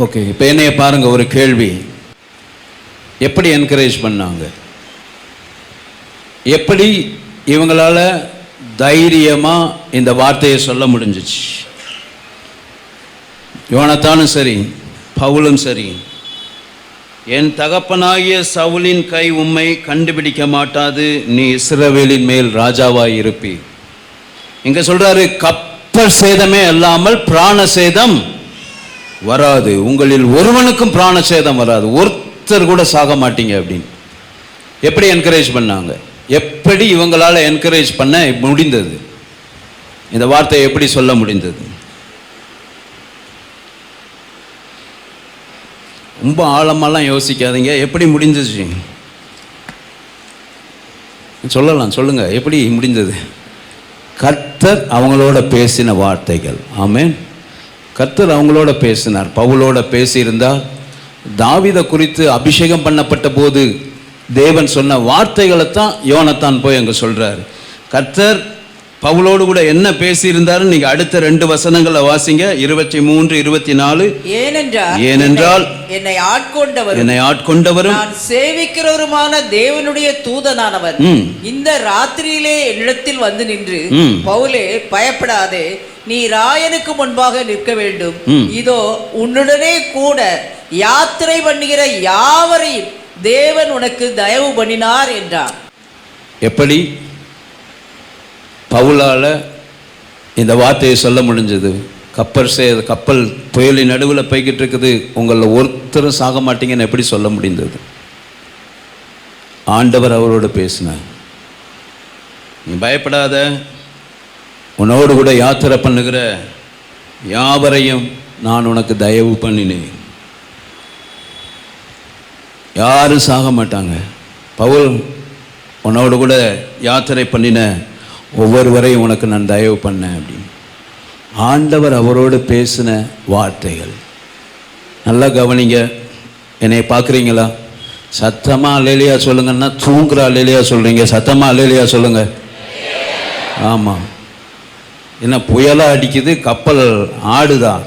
ஓகே, இப்போ என்னைய பாருங்க, ஒரு கேள்வி. எப்படி என்கரேஜ் பண்ணாங்க? எப்படி இவங்களால தைரியமா இந்த வார்த்தையை சொல்ல முடிஞ்சிச்சு? யோனத்தானும் சரி, பவுலும் சரி, என் தகப்பனாகிய சவுலின் கை உம்மை கண்டுபிடிக்க மாட்டாது, நீ இஸ்ரவேலின் மேல் ராஜாவாய் இருப்பி. இங்க சொல்றாரு, கப்பல் சேதமே அல்லாமல் பிராண சேதம் வராது, உங்களில் ஒருவனுக்கும் பிராண சேதம் வராது, ஒருத்தர் கூட சாக மாட்டீங்க அப்படின்னு. எப்படி என்கரேஜ் பண்ணாங்க? எப்படி இவங்களால என்கரேஜ் பண்ண முடிந்தது? இந்த வார்த்தையை எப்படி சொல்ல முடிந்தது? ரொம்ப ஆழமெல்லாம் யோசிக்காதீங்க. எப்படி முடிஞ்சிச்சு சொல்லலாம், சொல்லுங்க, எப்படி முடிந்தது? கர்த்தர் அவங்களோட பேசின வார்த்தைகள். ஆமென். கர்த்தர் அவங்களோட பேசினார். பவுலோட பேசியிருந்தால், தாவீதை குறித்து அபிஷேகம் பண்ணப்பட்ட போது தேவன் சொன்ன வார்த்தைகளை தான் யோனத்தான் போய் அங்கே சொல்றார். கர்த்தர் பவுலோடு கூட என்ன பேசியிருந்தாரு? நீங்க அடுத்த 2 வசனங்களை வாசிங்க, 23, 24. ஏனென்றால் என்னை ஆட்கொண்டவரும் நான் சேவிக்கிறவருமான தேவனுடைய தூதனானவர் இந்த ராத்திரியிலே என்னிடத்தில் வந்து நின்று, பவுலே பயப்படாதே, நீ ராயனுக்கு முன்பாக நிற்க வேண்டும், இதோ உன்னுடனே கூட யாத்திரை பண்ணுகிற யாவரையும் தேவன் உனக்கு தயவு பண்ணினார் என்றார். எப்படி பவுலால இந்த வார்த்தையை சொல்ல முடிஞ்சது? கப்பல் புயலின் நடுவில் போய்கிட்டு இருக்குது, உங்களில் ஒருத்தரும் சாக மாட்டீங்கன்னு எப்படி சொல்ல முடிந்தது? ஆண்டவர் அவரோடு பேசினார். நீ பயப்படாத, உன்னோடு கூட யாத்திரை பண்ணுகிற யாவரையும் நான் உனக்கு தயவு பண்ணினேன். யாரும் சாக மாட்டாங்க. பவுல், உன்னோடு கூட யாத்திரை பண்ணின ஒவ்வொருவரையும் உனக்கு நான் தயவு பண்ணேன் அப்படின்னு ஆண்டவர் அவரோடு பேசின வார்த்தைகள். நல்லா கவனிங்க. என்னை பார்க்குறீங்களா? சத்தமாக அல்லேலியா சொல்லுங்கன்னா தூங்குற அல்லேலியா சொல்கிறீங்க. சத்தமாக அல்லேலியா சொல்லுங்க. ஆமாம், என்ன புயலாக அடிக்குது, கப்பல் ஆடுதான்,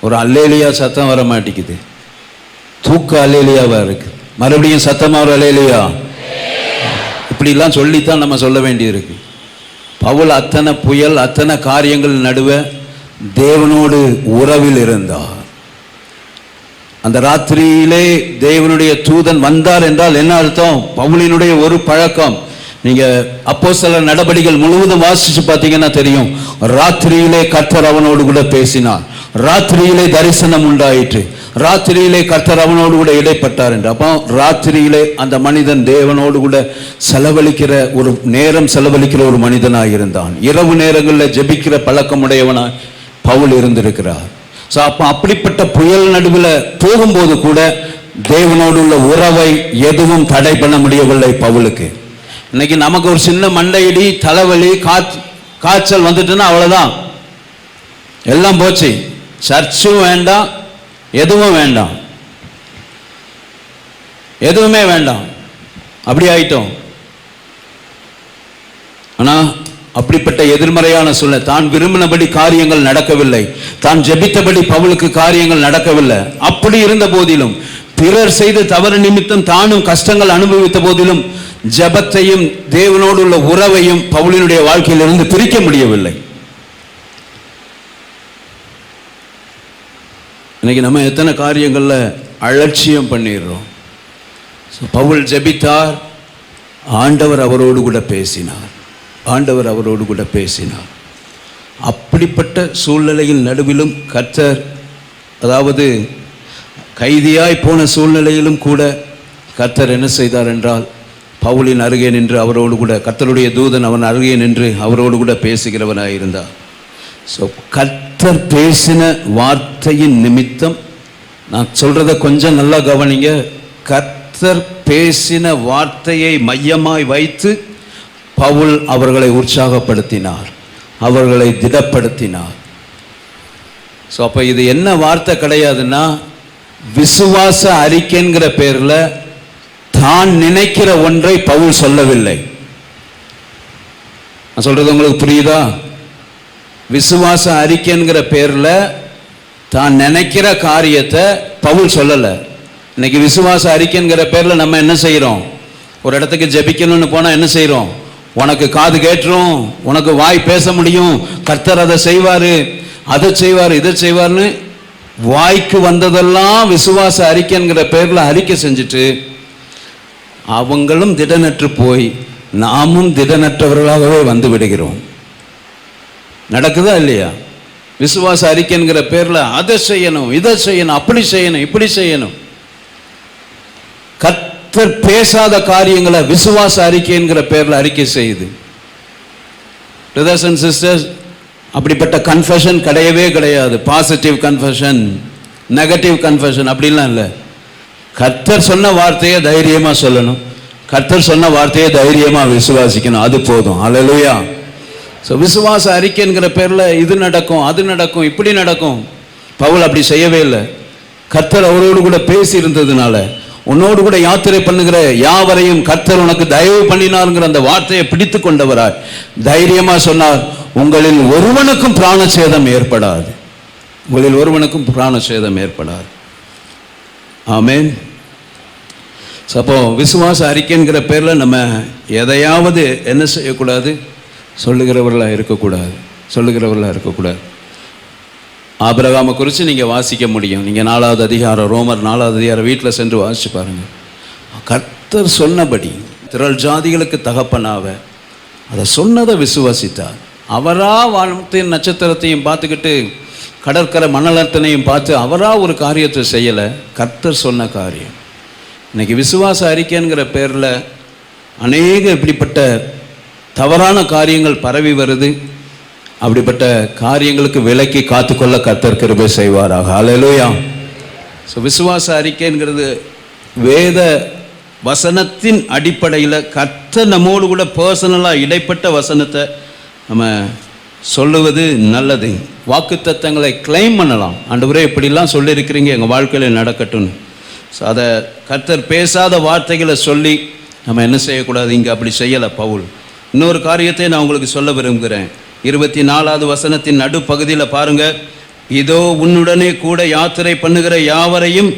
ஒரு அல்லேலியா சத்தம் வர மாட்டேங்குது. தூக்க அல்லேலியாவாக இருக்குது. மறுபடியும் சத்தமாக ஒரு அல்லேலியா. இப்படிலாம் சொல்லித்தான் நம்ம சொல்ல வேண்டியிருக்கு. பவுல் அத்தனை புயல், அத்தனை காரியங்கள் நடுவே தேவனோடு உறவில் இருந்தார். அந்த ராத்திரியிலே தேவனுடைய தூதன் வந்தார் என்றால் என்ன அர்த்தம்? பவுலினுடைய ஒரு பழக்கம், நீங்க அப்போஸ்தலர் நடபடிகள் முழுவதும் வாசிச்சு பார்த்தீங்கன்னா தெரியும். ராத்திரியிலே கர்த்தர் அவனோடு கூட பேசினார், ராத்திரியிலே தரிசனம் உண்டாயிற்று, ராத்திரியிலே கர்த்தர் அவனோடு கூட இடைப்பட்டார் என்று. அப்போ ராத்திரியிலே அந்த மனிதன் தேவனோடு கூட செலவழிக்கிற ஒரு மனிதனாக இருந்தான். இரவு நேரங்களில் ஜெபிக்கிற பழக்கமுடையவனாய் பவுல் இருந்திருக்கிறார். ஸோ அப்போ அப்படிப்பட்ட புயல் நடுவில் போகும்போது கூட தேவனோடு உள்ள உறவை எதுவும் தடை பண்ண முடியவில்லை பவுலுக்கு. இன்னைக்கு நமக்கு ஒரு சின்ன மண்டையிடி, தலைவலி, காய்ச்சல் வந்துட்டுன்னா அவ்வளோதான், எல்லாம் போச்சு. சர்ச்சும் வேண்டாம், எதுவும் வேண்டாம், எதுவுமே வேண்டாம், அப்படி ஆயிட்டோம். ஆனால் அப்படிப்பட்ட எதிர்மறையான சூழ்நிலை, தான் விரும்பினபடி காரியங்கள் நடக்கவில்லை, தான் ஜெபித்தபடி பவுலுக்கு காரியங்கள் நடக்கவில்லை. அப்படி இருந்த போதிலும், பிறர் செய்த தவறு நிமித்தம் தானும் கஷ்டங்கள் அனுபவித்த போதிலும், ஜெபத்தையும் தேவனோடு உள்ள உறவையும் பவுலினுடைய வாழ்க்கையிலிருந்து பிரிக்க முடியவில்லை. இன்னைக்கு நம்ம எத்தனை காரியங்களில் அலட்சியம் பண்ணிடுறோம். பவுல் ஜெபித்தார், ஆண்டவர் அவரோடு கூட பேசினார், ஆண்டவர் அவரோடு கூட பேசினார். அப்படிப்பட்ட சூழ்நிலையின் நடுவிலும் கர்த்தர், அதாவது கைதியாய் போன சூழ்நிலையிலும் கூட கர்த்தர் என்ன செய்தார் என்றால், பவுலின் அருகே நின்று அவரோடு கூட, கர்த்தருடைய தூதன் அவன் அருகே நின்று அவரோடு கூட பேசுகிறவனாக இருந்தார். ஸோ கர்த்தர் பேசின வார்த்தையின் நிமித்தம், நான் சொல்கிறத கொஞ்சம் நல்லா கவனிங்க, கர்த்தர் கர்த்தர் பேசின வார்த்தையை மையமாய் வைத்து பவுல் அவர்களை உற்சாகப்படுத்தினார், அவர்களை திடப்படுத்தினார். ஸோ அப்போ இது என்ன வார்த்தை கிடையாதுன்னா, விசுவாச அறிக்கைங்கிற பேரில் தான் நினைக்கிற ஒன்றை பவுல் சொல்லவில்லை. நான் சொல்றது உங்களுக்கு புரியுதா? விசுவாச அறிக்கைங்கிற பேரில் தான் நினைக்கிற காரியத்தை பவுல் சொல்லலை. இன்னைக்கு விசுவாச அறிக்கைங்கிற பேரில் நம்ம என்ன செய்கிறோம்? ஒரு இடத்துக்கு ஜெபிக்கணும்னு போனால் என்ன செய்கிறோம்? உனக்கு காது கேட்டுரும், உனக்கு வாய் பேச முடியும், கர்த்தர் அதை செய்வார், அதை செய்வார், இதை செய்வார்னு வாய்க்கு வந்ததெல்லாம் விசுவாச அறிக்கைங்கிற பேரில் அறிக்கை செஞ்சுட்டு அவங்களும் திடனற்று போய் நாமும் திடனற்றவர்களாகவே வந்து விடுகிறோம். நடக்குதா இல்லையா? விசுவாச அறிக்கைங்கிற பேரில் அதை செய்யணும், இதை செய்யணும், அப்படி செய்யணும், இப்படி செய்யணும். கர்த்தர் பேசாத காரியங்களை விசுவாச அறிக்கைங்கிற பேரில் அறிக்கை செய்யுது. பிரதர்ஸ் அண்ட் சிஸ்டர்ஸ், அப்படிப்பட்ட கன்ஃபெஷன் கிடையவே கிடையாது. பாசிட்டிவ் கன்ஃபெஷன், நெகட்டிவ் கன்ஃபெஷன் அப்படிலாம் இல்லை. கர்த்தர் சொன்ன வார்த்தையை தைரியமாக சொல்லணும், கர்த்தர் சொன்ன வார்த்தையை தைரியமாக விசுவாசிக்கணும், அது போதும். அல்லேலூயா. ஸோ விசுவாச அறிக்கைங்கிற பேரில் இது நடக்கும், அது நடக்கும், இப்படி நடக்கும். பவுல் அப்படி செய்யவே இல்லை. கர்த்தர் அவரோடு கூட பேசி இருந்ததுனால, உன்னோடு கூட யாத்திரை பண்ணுகிற யாவரையும் கர்த்தர் உனக்கு தயவு பண்ணினார்ங்கிற அந்த வார்த்தையை பிடித்து கொண்டவராய் தைரியமாக சொன்னார், உங்களில் ஒருவனுக்கும் பிராணசேதம் ஏற்படாது, உங்களில் ஒருவனுக்கும் பிராணசேதம் ஏற்படாது. ஆமென். அப்போ விசுவாச அறிக்கைங்கிற பேரில் நம்ம எதையாவது என்ன செய்யக்கூடாது? சொல்லுகிறவர்களாக இருக்கக்கூடாது, சொல்லுகிறவர்களாக இருக்கக்கூடாது. ஆபிரகாமை குறித்து நீங்கள் வாசிக்க முடியும். நீங்கள் 4வது அதிகாரம், ரோமர் 4வது அதிகாரம் வீட்டில் சென்று வாசிச்சு பாருங்கள். கர்த்தர் சொன்னபடி திரள் ஜாதிகளுக்கு தகப்பனாவ அதை சொன்னதை விசுவாசித்தார். அவராக வானத்தின் நட்சத்திரத்தையும் பார்த்துக்கிட்டு கடற்கரை மணலத்தனையும் பார்த்து அவராக ஒரு காரியத்தை செய்யலை, கர்த்தர் சொன்ன காரியம். இன்னைக்கு விசுவாச அறிக்கைங்கிற பேரில் அநேக இப்படிப்பட்ட தவறான காரியங்கள் பரவி வருது. அப்படிப்பட்ட காரியங்களுக்கு விலக்கி காத்துக்கொள்ள கர்த்தர் கிருபை செய்வாராக. அல்லேலூயா. ஸோ விசுவாச அறிக்கைங்கிறது வேத வசனத்தின் அடிப்படையில் கர்த்தர் நம்மோடு கூட பர்சனலாக இடைப்பட்ட வசனத்தை நம்ம சொல்லுவது நல்லது. வாக்குத்தத்தங்களை கிளைம் பண்ணலாம். ஆண்டவரே இப்படிலாம் சொல்லியிருக்கிறீங்க, எங்கள் வாழ்க்கையில் நடக்கட்டும்னு. ஸோ அதை கர்த்தர் பேசாத வார்த்தைகளை சொல்லி நம்ம என்ன செய்யக்கூடாது? இங்கே அப்படி செய்யலை பவுல். இன்னொரு காரியத்தை நான் உங்களுக்கு சொல்ல விரும்புகிறேன். 24வது வசனத்தின் நடுப்பகுதியில் பாருங்க, இதோ உன்னுடனே கூட யாத்திரை பண்ணுகிற யாவரையும்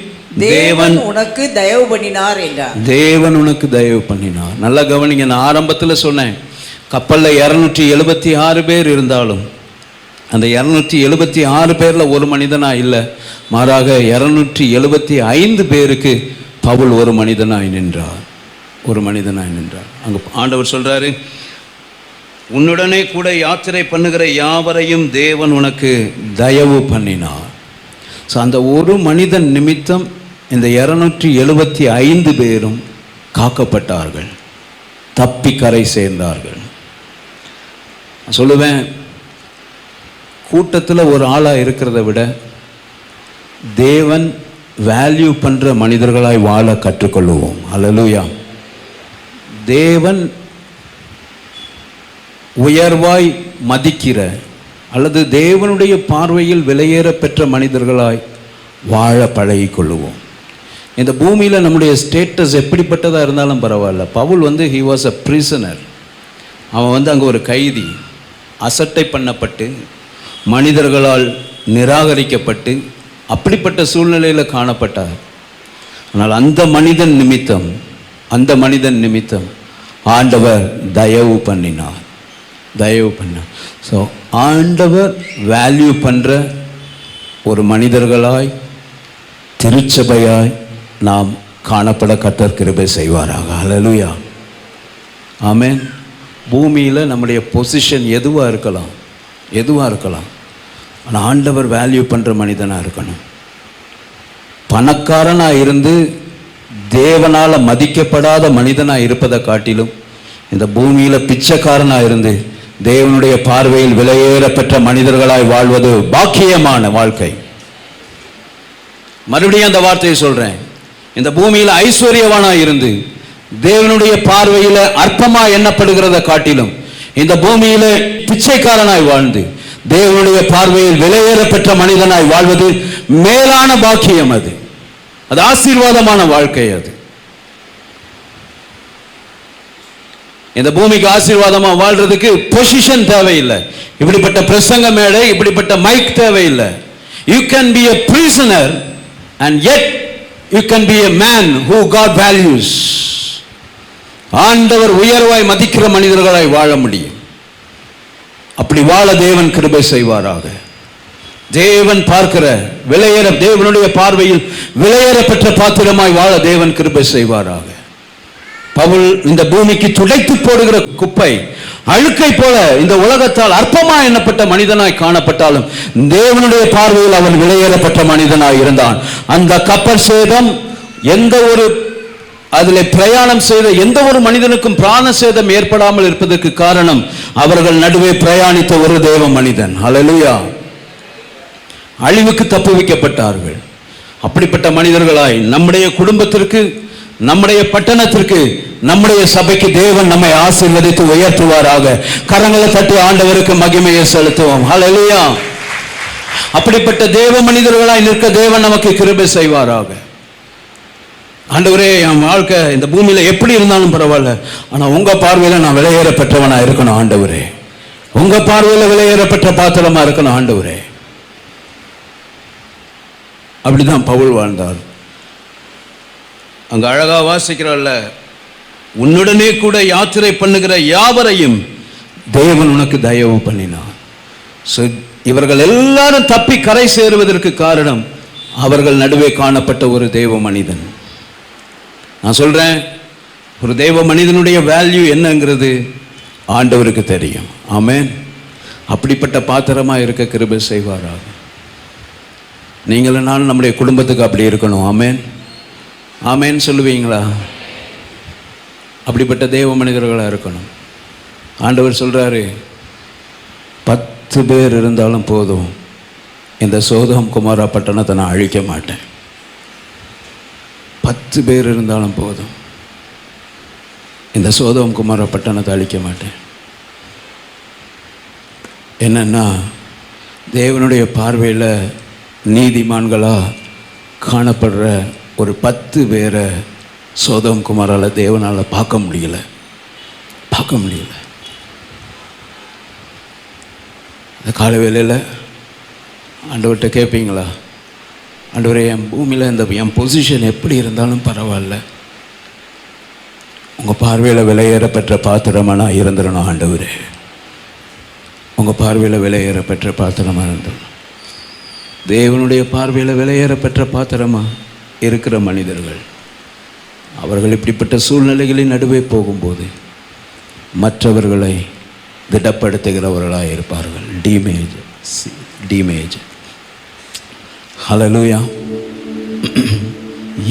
தேவன் உனக்கு தயவு பண்ணினார் என்றார். தேவன் உனக்கு தயவு பண்ணினார். நல்லா கவனிங்க. நான் ஆரம்பத்தில் சொன்னேன், கப்பலில் 276 பேர் இருந்தாலும் அந்த 276 பேரில் ஒரு மனிதனாக இல்லை, மாறாக 275 பேருக்கு பவுல் ஒரு மனிதனாய் நின்றார், ஒரு மனிதனாய் நின்றார். அங்கே ஆண்டவர் சொல்கிறாரு, உன்னுடனே கூட யாத்திரை பண்ணுகிற யாவரையும் தேவன் உனக்கு தயவு பண்ணினார். ஸோ அந்த ஒரு மனிதன் நிமித்தம் இந்த 275 பேரும் காக்கப்பட்டார்கள், தப்பி கரை சேர்ந்தார்கள். சொல்லுவேன், கூட்டத்தில் ஒரு ஆளாக இருக்கிறத விட தேவன் வேல்யூ பண்ணுற மனிதர்களாய் வாழ கற்றுக்கொள்வோம். அல்லேலூயா. தேவன் உயர்வாய் மதிக்கிற அல்லது தேவனுடைய பார்வையில் விலையேற பெற்ற மனிதர்களாய் வாழ பழகிக்கொள்ளுவோம். இந்த பூமியில் நம்முடைய ஸ்டேட்டஸ் எப்படிப்பட்டதாக இருந்தாலும் பரவாயில்ல. Paul he was a prisoner. அவன் அங்கே ஒரு கைதி, அசட்டை பண்ணப்பட்டு மனிதர்களால் நிராகரிக்கப்பட்டு அப்படிப்பட்ட சூழ்நிலையில் காணப்பட்டார். ஆனால் அந்த மனிதன் நிமித்தம் ஆண்டவர் தயவு பண்ணினார், தயவு பண்ணார். ஸோ ஆண்டவர் வேல்யூ பண்ணுற ஒரு மனிதர்களாய் திருச்சபையாய் நாம் காணப்பட கர்த்தர் கிருபை செய்வாராக. அல்லேலூயா. ஆமென். பூமியில் நம்முடைய பொசிஷன் எதுவாக இருக்கலாம், ஆனால் ஆண்டவர் வேல்யூ பண்ணுற மனிதனாக இருக்கணும். பணக்காரனாக இருந்து தேவனால் மதிக்கப்படாத மனிதனாக இருப்பதை காட்டிலும் இந்த பூமியில் பிச்சைக்காரனாக இருந்து தேவனுடைய பார்வையில் விலையேற பெற்ற மனிதர்களாய் வாழ்வது பாக்கியமான வாழ்க்கை. மறுபடியும் அந்த வார்த்தையை சொல்கிறேன், இந்த பூமியில் ஐஸ்வர்யவானாய் இருந்து தேவனுடைய பார்வையில அற்பமா எண்ணப்படுகிறத காட்டிலும் இந்த பூமியில பிச்சைக்காரனாய் வாழ்ந்து தேவனுடைய பார்வையில் விலையேற பெற்ற மனிதனாய் வாழ்வது மேலான பாக்கியம். அது ஆசீர்வாதமான வாழ்க்கை. அது இந்த பூமிக்கு ஆசீர்வாதமா வாழ்றதுக்கு பொசிஷன் தேவையில்லை, இப்படிப்பட்ட பிரசங்க மேடை, இப்படிப்பட்ட மைக் தேவையில்லை. You can be a prisoner and yet you can be a man who God values. ஆண்டவர் உயர்வாய் மதிக்கிற மனிதர்களாய் வாழ முடியும். அப்படி வாழ தேவன் கிருபை செய்வாராக. தேவன் பார்க்கிற விலையேற, தேவனுடைய பார்வையில் விலையேற பெற்ற பாத்திரமாய் வாழ தேவன் கிருபை செய்வாராக. பவுல் இந்த பூமிக்கு துடைத்து போடுகிற குப்பை, அழுக்கை போல இந்த உலகத்தால் அற்பமா எண்ணப்பட்ட மனிதனாய் காணப்பட்டாலும் தேவனுடைய பார்வையில் அவன் விலையேறப்பட்ட மனிதனாய் இருந்தான். அந்த கப்பல் சேதம் எந்த ஒரு அதில் பிரயாணம் செய்த எந்த ஒரு மனிதனுக்கும் பிராண சேதம் ஏற்படாமல் இருப்பதற்கு காரணம் அவர்கள் நடுவே பிரயாணித்த ஒரு தேவ மனிதன். ஹல்லேலூயா. அழிவுக்கு தப்புவிக்கப்பட்டார்கள். அப்படிப்பட்ட மனிதர்களாய் நம்முடைய குடும்பத்திற்கு, நம்முடைய பட்டணத்திற்கு, நம்முடைய சபைக்கு தேவன் நம்மை ஆசீர்வதித்து உயர்த்துவாராக. கரங்களை தட்டி ஆண்டவருக்கு மகிமையை செலுத்துவோம். ஹல்லேலூயா. அப்படிப்பட்ட தேவ மனிதர்களாய் நிற்க தேவன் நமக்கு கிருபை செய்வாராக. ஆண்டவரே, என் வாழ்க்கை இந்த பூமியில எப்படி இருந்தாலும் பரவாயில்ல, ஆனா உங்க பார்வையில நான் விலையேற பெற்றவனா இருக்கணும் ஆண்டவரே. உங்க பார்வையில விலையேற பெற்ற பாத்திரமா இருக்கணும் ஆண்டவரே. அப்படிதான் பவுல் வாழ்ந்தார். அங்க அழகா வாசிக்கிறல்ல, உன்னுடனே கூட யாத்திரை பண்ணுகிற யாவரையும் தேவன் உனக்கு தயவு பண்ணினார். இவர்கள் எல்லாரும் தப்பி கரை சேருவதற்கு காரணம் அவர்கள் நடுவே காணப்பட்ட ஒரு தேவ மனிதன். நான் சொல்றேன், ஒரு தேவ மனிதனுடைய வேல்யூ என்னங்கிறது ஆண்டவருக்கு தெரியும். ஆமென். அப்படிப்பட்ட பாத்திரமா இருக்க கிருபை செய்வாராக. நீங்களும் நானும் நம்முடைய குடும்பத்துக்கு அப்படி இருக்கணும். ஆமென். ஆமென் சொல்லுவீங்களா? அப்படிப்பட்ட தேவ மனிதர்களாக இருக்கணும். ஆண்டவர் சொல்றாரு, 10 பேர் இருந்தாலும் போதும், இந்த சோதோம் குமாரா பட்டணத்தை நான் அழிக்க மாட்டேன். 10 பேர் இருந்தாலும் போதும், இந்த சோதோம் குமாரா பட்டணத்தை அழிக்க மாட்டேன். என்னன்னா, தேவனுடைய பார்வையில் நீதிமான்களா காணப்படுற ஒரு 10 பேரை சோதோம் குமாரால தேவனால பார்க்க முடியல. இந்த காலை வேளையில் ஆண்டவர்கிட்ட கேட்பீங்களா, ஆண்டவரே, என் பூமியில் என் பொசிஷன் எப்படி இருந்தாலும் பரவாயில்ல, உங்கள் பார்வையில் விலையேற பெற்ற பாத்திரமா நான் இருந்துடணும் ஆண்டவரே. உங்கள் பார்வையில் விலையேற பெற்ற பாத்திரமா இருந்துடணும். தேவனுடைய பார்வையில் விலையேற பெற்ற பாத்திரமா இருக்கிற மனிதர்கள், அவர்கள் இப்படிப்பட்ட சூழ்நிலைகளின் நடுவே போகும்போது மற்றவர்களை திடப்படுத்துகிறவர்களாக இருப்பார்கள். டீமேஜ். ஹல்லேலூயா.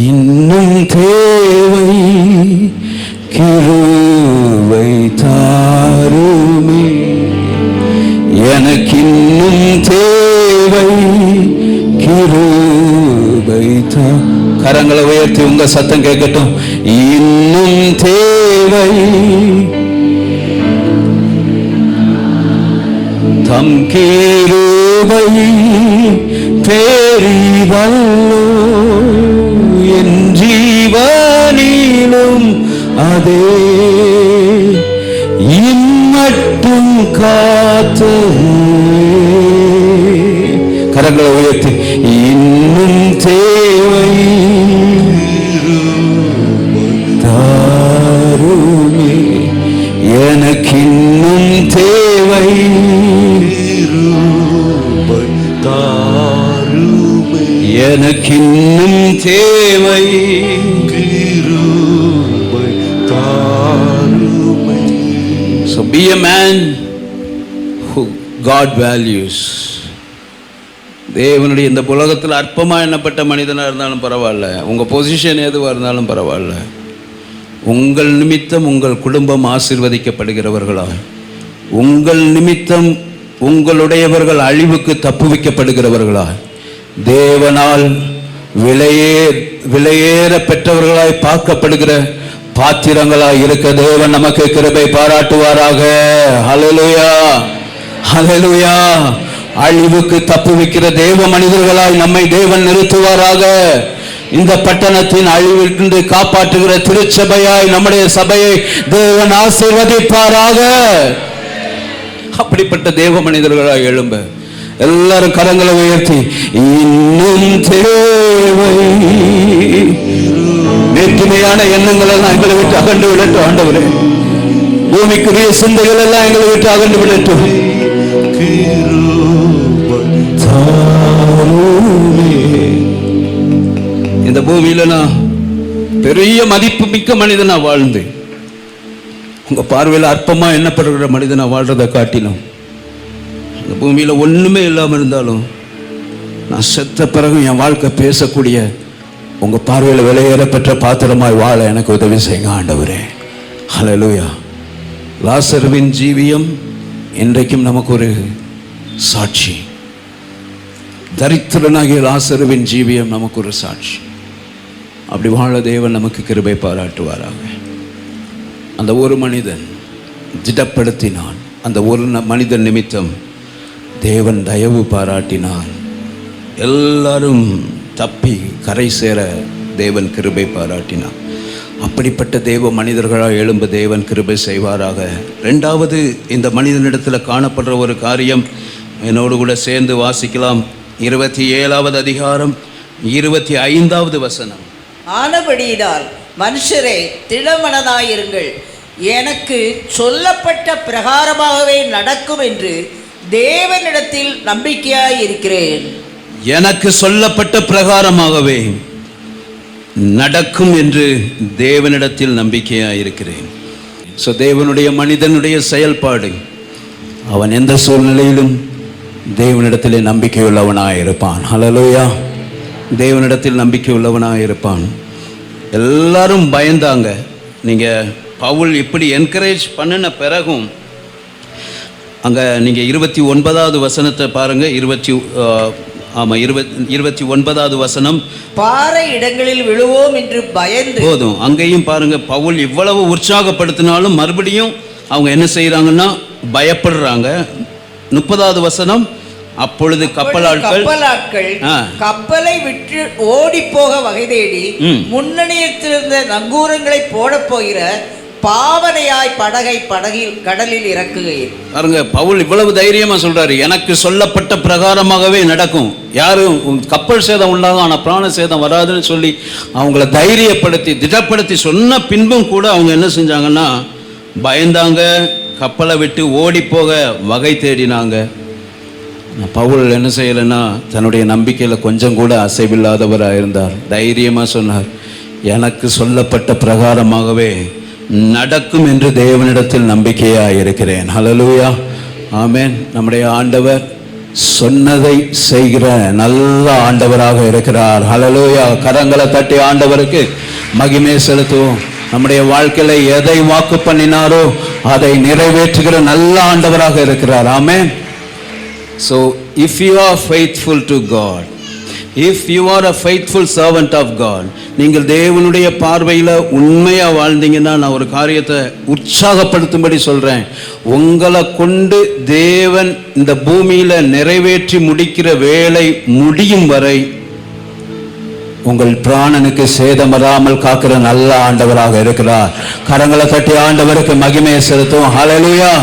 இன்னும் தேவை கிருபை தாருமே, எனக்கு இன்னும் தேவை கிருபை தா. கரங்களை உயர்த்தி உங்க சத்தம் கேட்கட்டும். இன்னும் தேவை தம் கிருபை பெரிதல்லோ, என் ஜீவனிலும் அதே இம்மட்டும் காத்து. கரங்களை உயர்த்தி இன்னும் தேவை தாருமே, எனக்கு இன்னும் தேவை தாருமே, எனக்கு இன்னும் தேவை தாருமே. So be a man who God values. தேவனுடைய இந்த உலகத்தில் அற்பமாக எண்ணப்பட்ட மனிதனாக இருந்தாலும் பரவாயில்ல, உங்கள் பொசிஷன் எதுவாக இருந்தாலும் பரவாயில்ல, உங்கள் நிமித்தம் உங்கள் குடும்பம் ஆசீர்வதிக்கப்படுகிறவர்களாக, உங்கள் நிமித்தம் உங்களுடையவர்கள் அழிவுக்கு தப்புவிக்கப்படுகிறவர்களாக, தேவனால் விலையேற பெற்றவர்களாய் பார்க்கப்படுகிற பாத்திரங்களாய் இருக்க தேவன் நமக்கு கிருபை பாராட்டுவாராக. ஹல்லேலூயா, ஹல்லேலூயா. அழிவுக்கு தப்புவிக்கிற தேவ மனிதர்களாய் நம்மை தேவன் நிறுத்துவாராக. இந்த பட்டணத்தின் அழிவிலிருந்து காப்பாற்றுகிற திருச்சபையாய் நம்முடைய சபையை தேவன் ஆசீர்வதிப்பாராக. அப்படிப்பட்ட தேவ மனிதர்களாய் எழும்ப எல்லாரும் கரங்களை உயர்த்தி, இன்னும் தேவை, வேற்றுமையான எண்ணங்கள் எல்லாம் எங்களை விட்டு அகன்று விடட்டும் ஆண்டவரே. பூமிக்குரிய சிந்தைகள் எல்லாம் எங்களை விட்டு அகன்று விடட்டும். இந்த பூமியில நான் பெரிய மதிப்பு மிக்க மனிதனா வாழ்ந்து உங்க பார்வையில் அற்பமா எண்ணப்படுகிற மனிதனா வாழ்றதை காட்டிலும், இந்த பூமியில ஒண்ணுமே இல்லாம இருந்தாலும் நான் செத்த பிறகு என் வாழ்க்கை பேசக்கூடிய உங்க பார்வையில் விலையேறப்பெற்ற பாத்திரமாய் வாழ எனக்கு உதவி செய்யுங்க ஆண்டவரே. ஹல்லேலூயா. லாசருவின் ஜீவியம் இன்றைக்கும் நமக்கு ஒரு சாட்சி. தரித்திரனாகிய லாசருவின் ஜீவியம் நமக்கு ஒரு சாட்சி. அப்படி வாழ தேவன் நமக்கு கிருபை பாராட்டுவாராக. அந்த ஒரு மனிதன் திடப்படுத்தினான். அந்த ஒரு மனிதன் நிமித்தம் தேவன் தயவு பாராட்டினான். எல்லாரும் தப்பி கரை சேர தேவன் கிருபை பாராட்டினான். அப்படிப்பட்ட தேவ மனிதர்களாக எழும்ப தேவன் கிருபை செய்வாராக. ரெண்டாவது, இந்த மனிதனிடத்தில் காணப்படுற ஒரு காரியம் என்னோடு கூட சேர்ந்து வாசிக்கலாம். 27வது அதிகாரம் 25வது வசனம். ஆனபடியினால் மனுஷரே திடமனதாயிருங்கள், எனக்கு சொல்லப்பட்ட பிரகாரமாகவே நடக்கும் என்று தேவனிடத்தில் நம்பிக்கையாய் இருக்கிறேன். எனக்கு சொல்லப்பட்ட பிரகாரமாகவே நடக்கும் என்று தேவனிடத்தில் நம்பிக்கையாய் இருக்கிறேன். ஸோ தேவனுடைய மனிதனுடைய செயல்பாடு, அவன் எந்த சூழ்நிலையிலும் தேவனிடத்திலே நம்பிக்கை உள்ளவனாக இருப்பான். ஹல்லேலூயா. தேவனிடத்தில் நம்பிக்கை உள்ளவனாக இருப்பான். எல்லாரும் பயந்தாங்க. நீங்கள் பவுல் இப்படி என்கரேஜ் பண்ணின பிறகும் அங்கே நீங்கள் 29வது வசனத்தை பாருங்கள். 29வது வசனம். பாறை இடங்களில் விழுவோம் என்று பயந்து போதும். அங்கேயும் பாருங்க, பவுல் இவ்வளவு உற்சாகப்படுத்தினாலும் மறுபடியும் அவங்க என்ன செய்யறாங்கன்னா பயப்படுறாங்க. 30வது வசனம். அப்பொழுது கப்பலாட்கள் கப்பலை விட்டு ஓடி போக வகை தேடி முன்னணியத்திலிருந்த நங்கூரங்களை போட போகிற பாவனையாய் படகில் கடலில் இறக்குகையில். பாருங்க, பவுல் இவ்வளவு தைரியமா சொல்றாரு, எனக்கு சொல்லப்பட்ட பிரகாரமாகவே நடக்கும். யாரும் கப்பல் சேதம் உண்டாகும் ஆனா பிராண சேதம் வராதுன்னு சொல்லி அவங்கள தைரியப்படுத்தி திடப்படுத்தி சொன்ன பின்பும் கூட அவங்க என்ன செஞ்சாங்கன்னா பயந்தாங்க. கப்பலை விட்டு ஓடி போக வகை தேடினாங்க. பவுல் என்ன செய்யலைன்னா தன்னுடைய நம்பிக்கையில் கொஞ்சம் கூட அசைவில்லாதவராக இருந்தார். தைரியமாக சொன்னார், எனக்கு சொல்லப்பட்ட பிரகாரமாகவே நடக்கும் என்று தேவனிடத்தில் நம்பிக்கையாக இருக்கிறேன். ஹல்லேலூயா, ஆமென். நம்முடைய ஆண்டவர் சொன்னதை செய்கிற நல்ல ஆண்டவராக இருக்கிறார். ஹல்லேலூயா. கரங்களை தட்டி ஆண்டவருக்கு மகிமை செலுத்துவோம். நம்முடைய வாழ்க்கையில எதை வாக்கு பண்ணினாரோ அதை நிறைவேற்றுகிற நல்ல ஆண்டவராக இருக்கிறார். ஆமென். So if you are faithful to God, if you are a faithful servant of God, நீங்கள் தேவனுடைய பார்வையில் உண்மையாக வாழ்ந்தீங்கன்னா, நான் ஒரு காரியத்தை உற்சாகப்படுத்தும்படி சொல்கிறேன். உங்களை கொண்டு தேவன் இந்த பூமியில் நிறைவேற்றி முடிக்கிற வேலை முடியும் வரை உங்கள் பிராணனுக்கு சேதம் வராமல் காக்கிற நல்ல ஆண்டவராக இருக்கிறார். கரங்களை தட்டி ஆண்டவருக்கு மகிமையை செலுத்தும். ஹல்லேலூயா.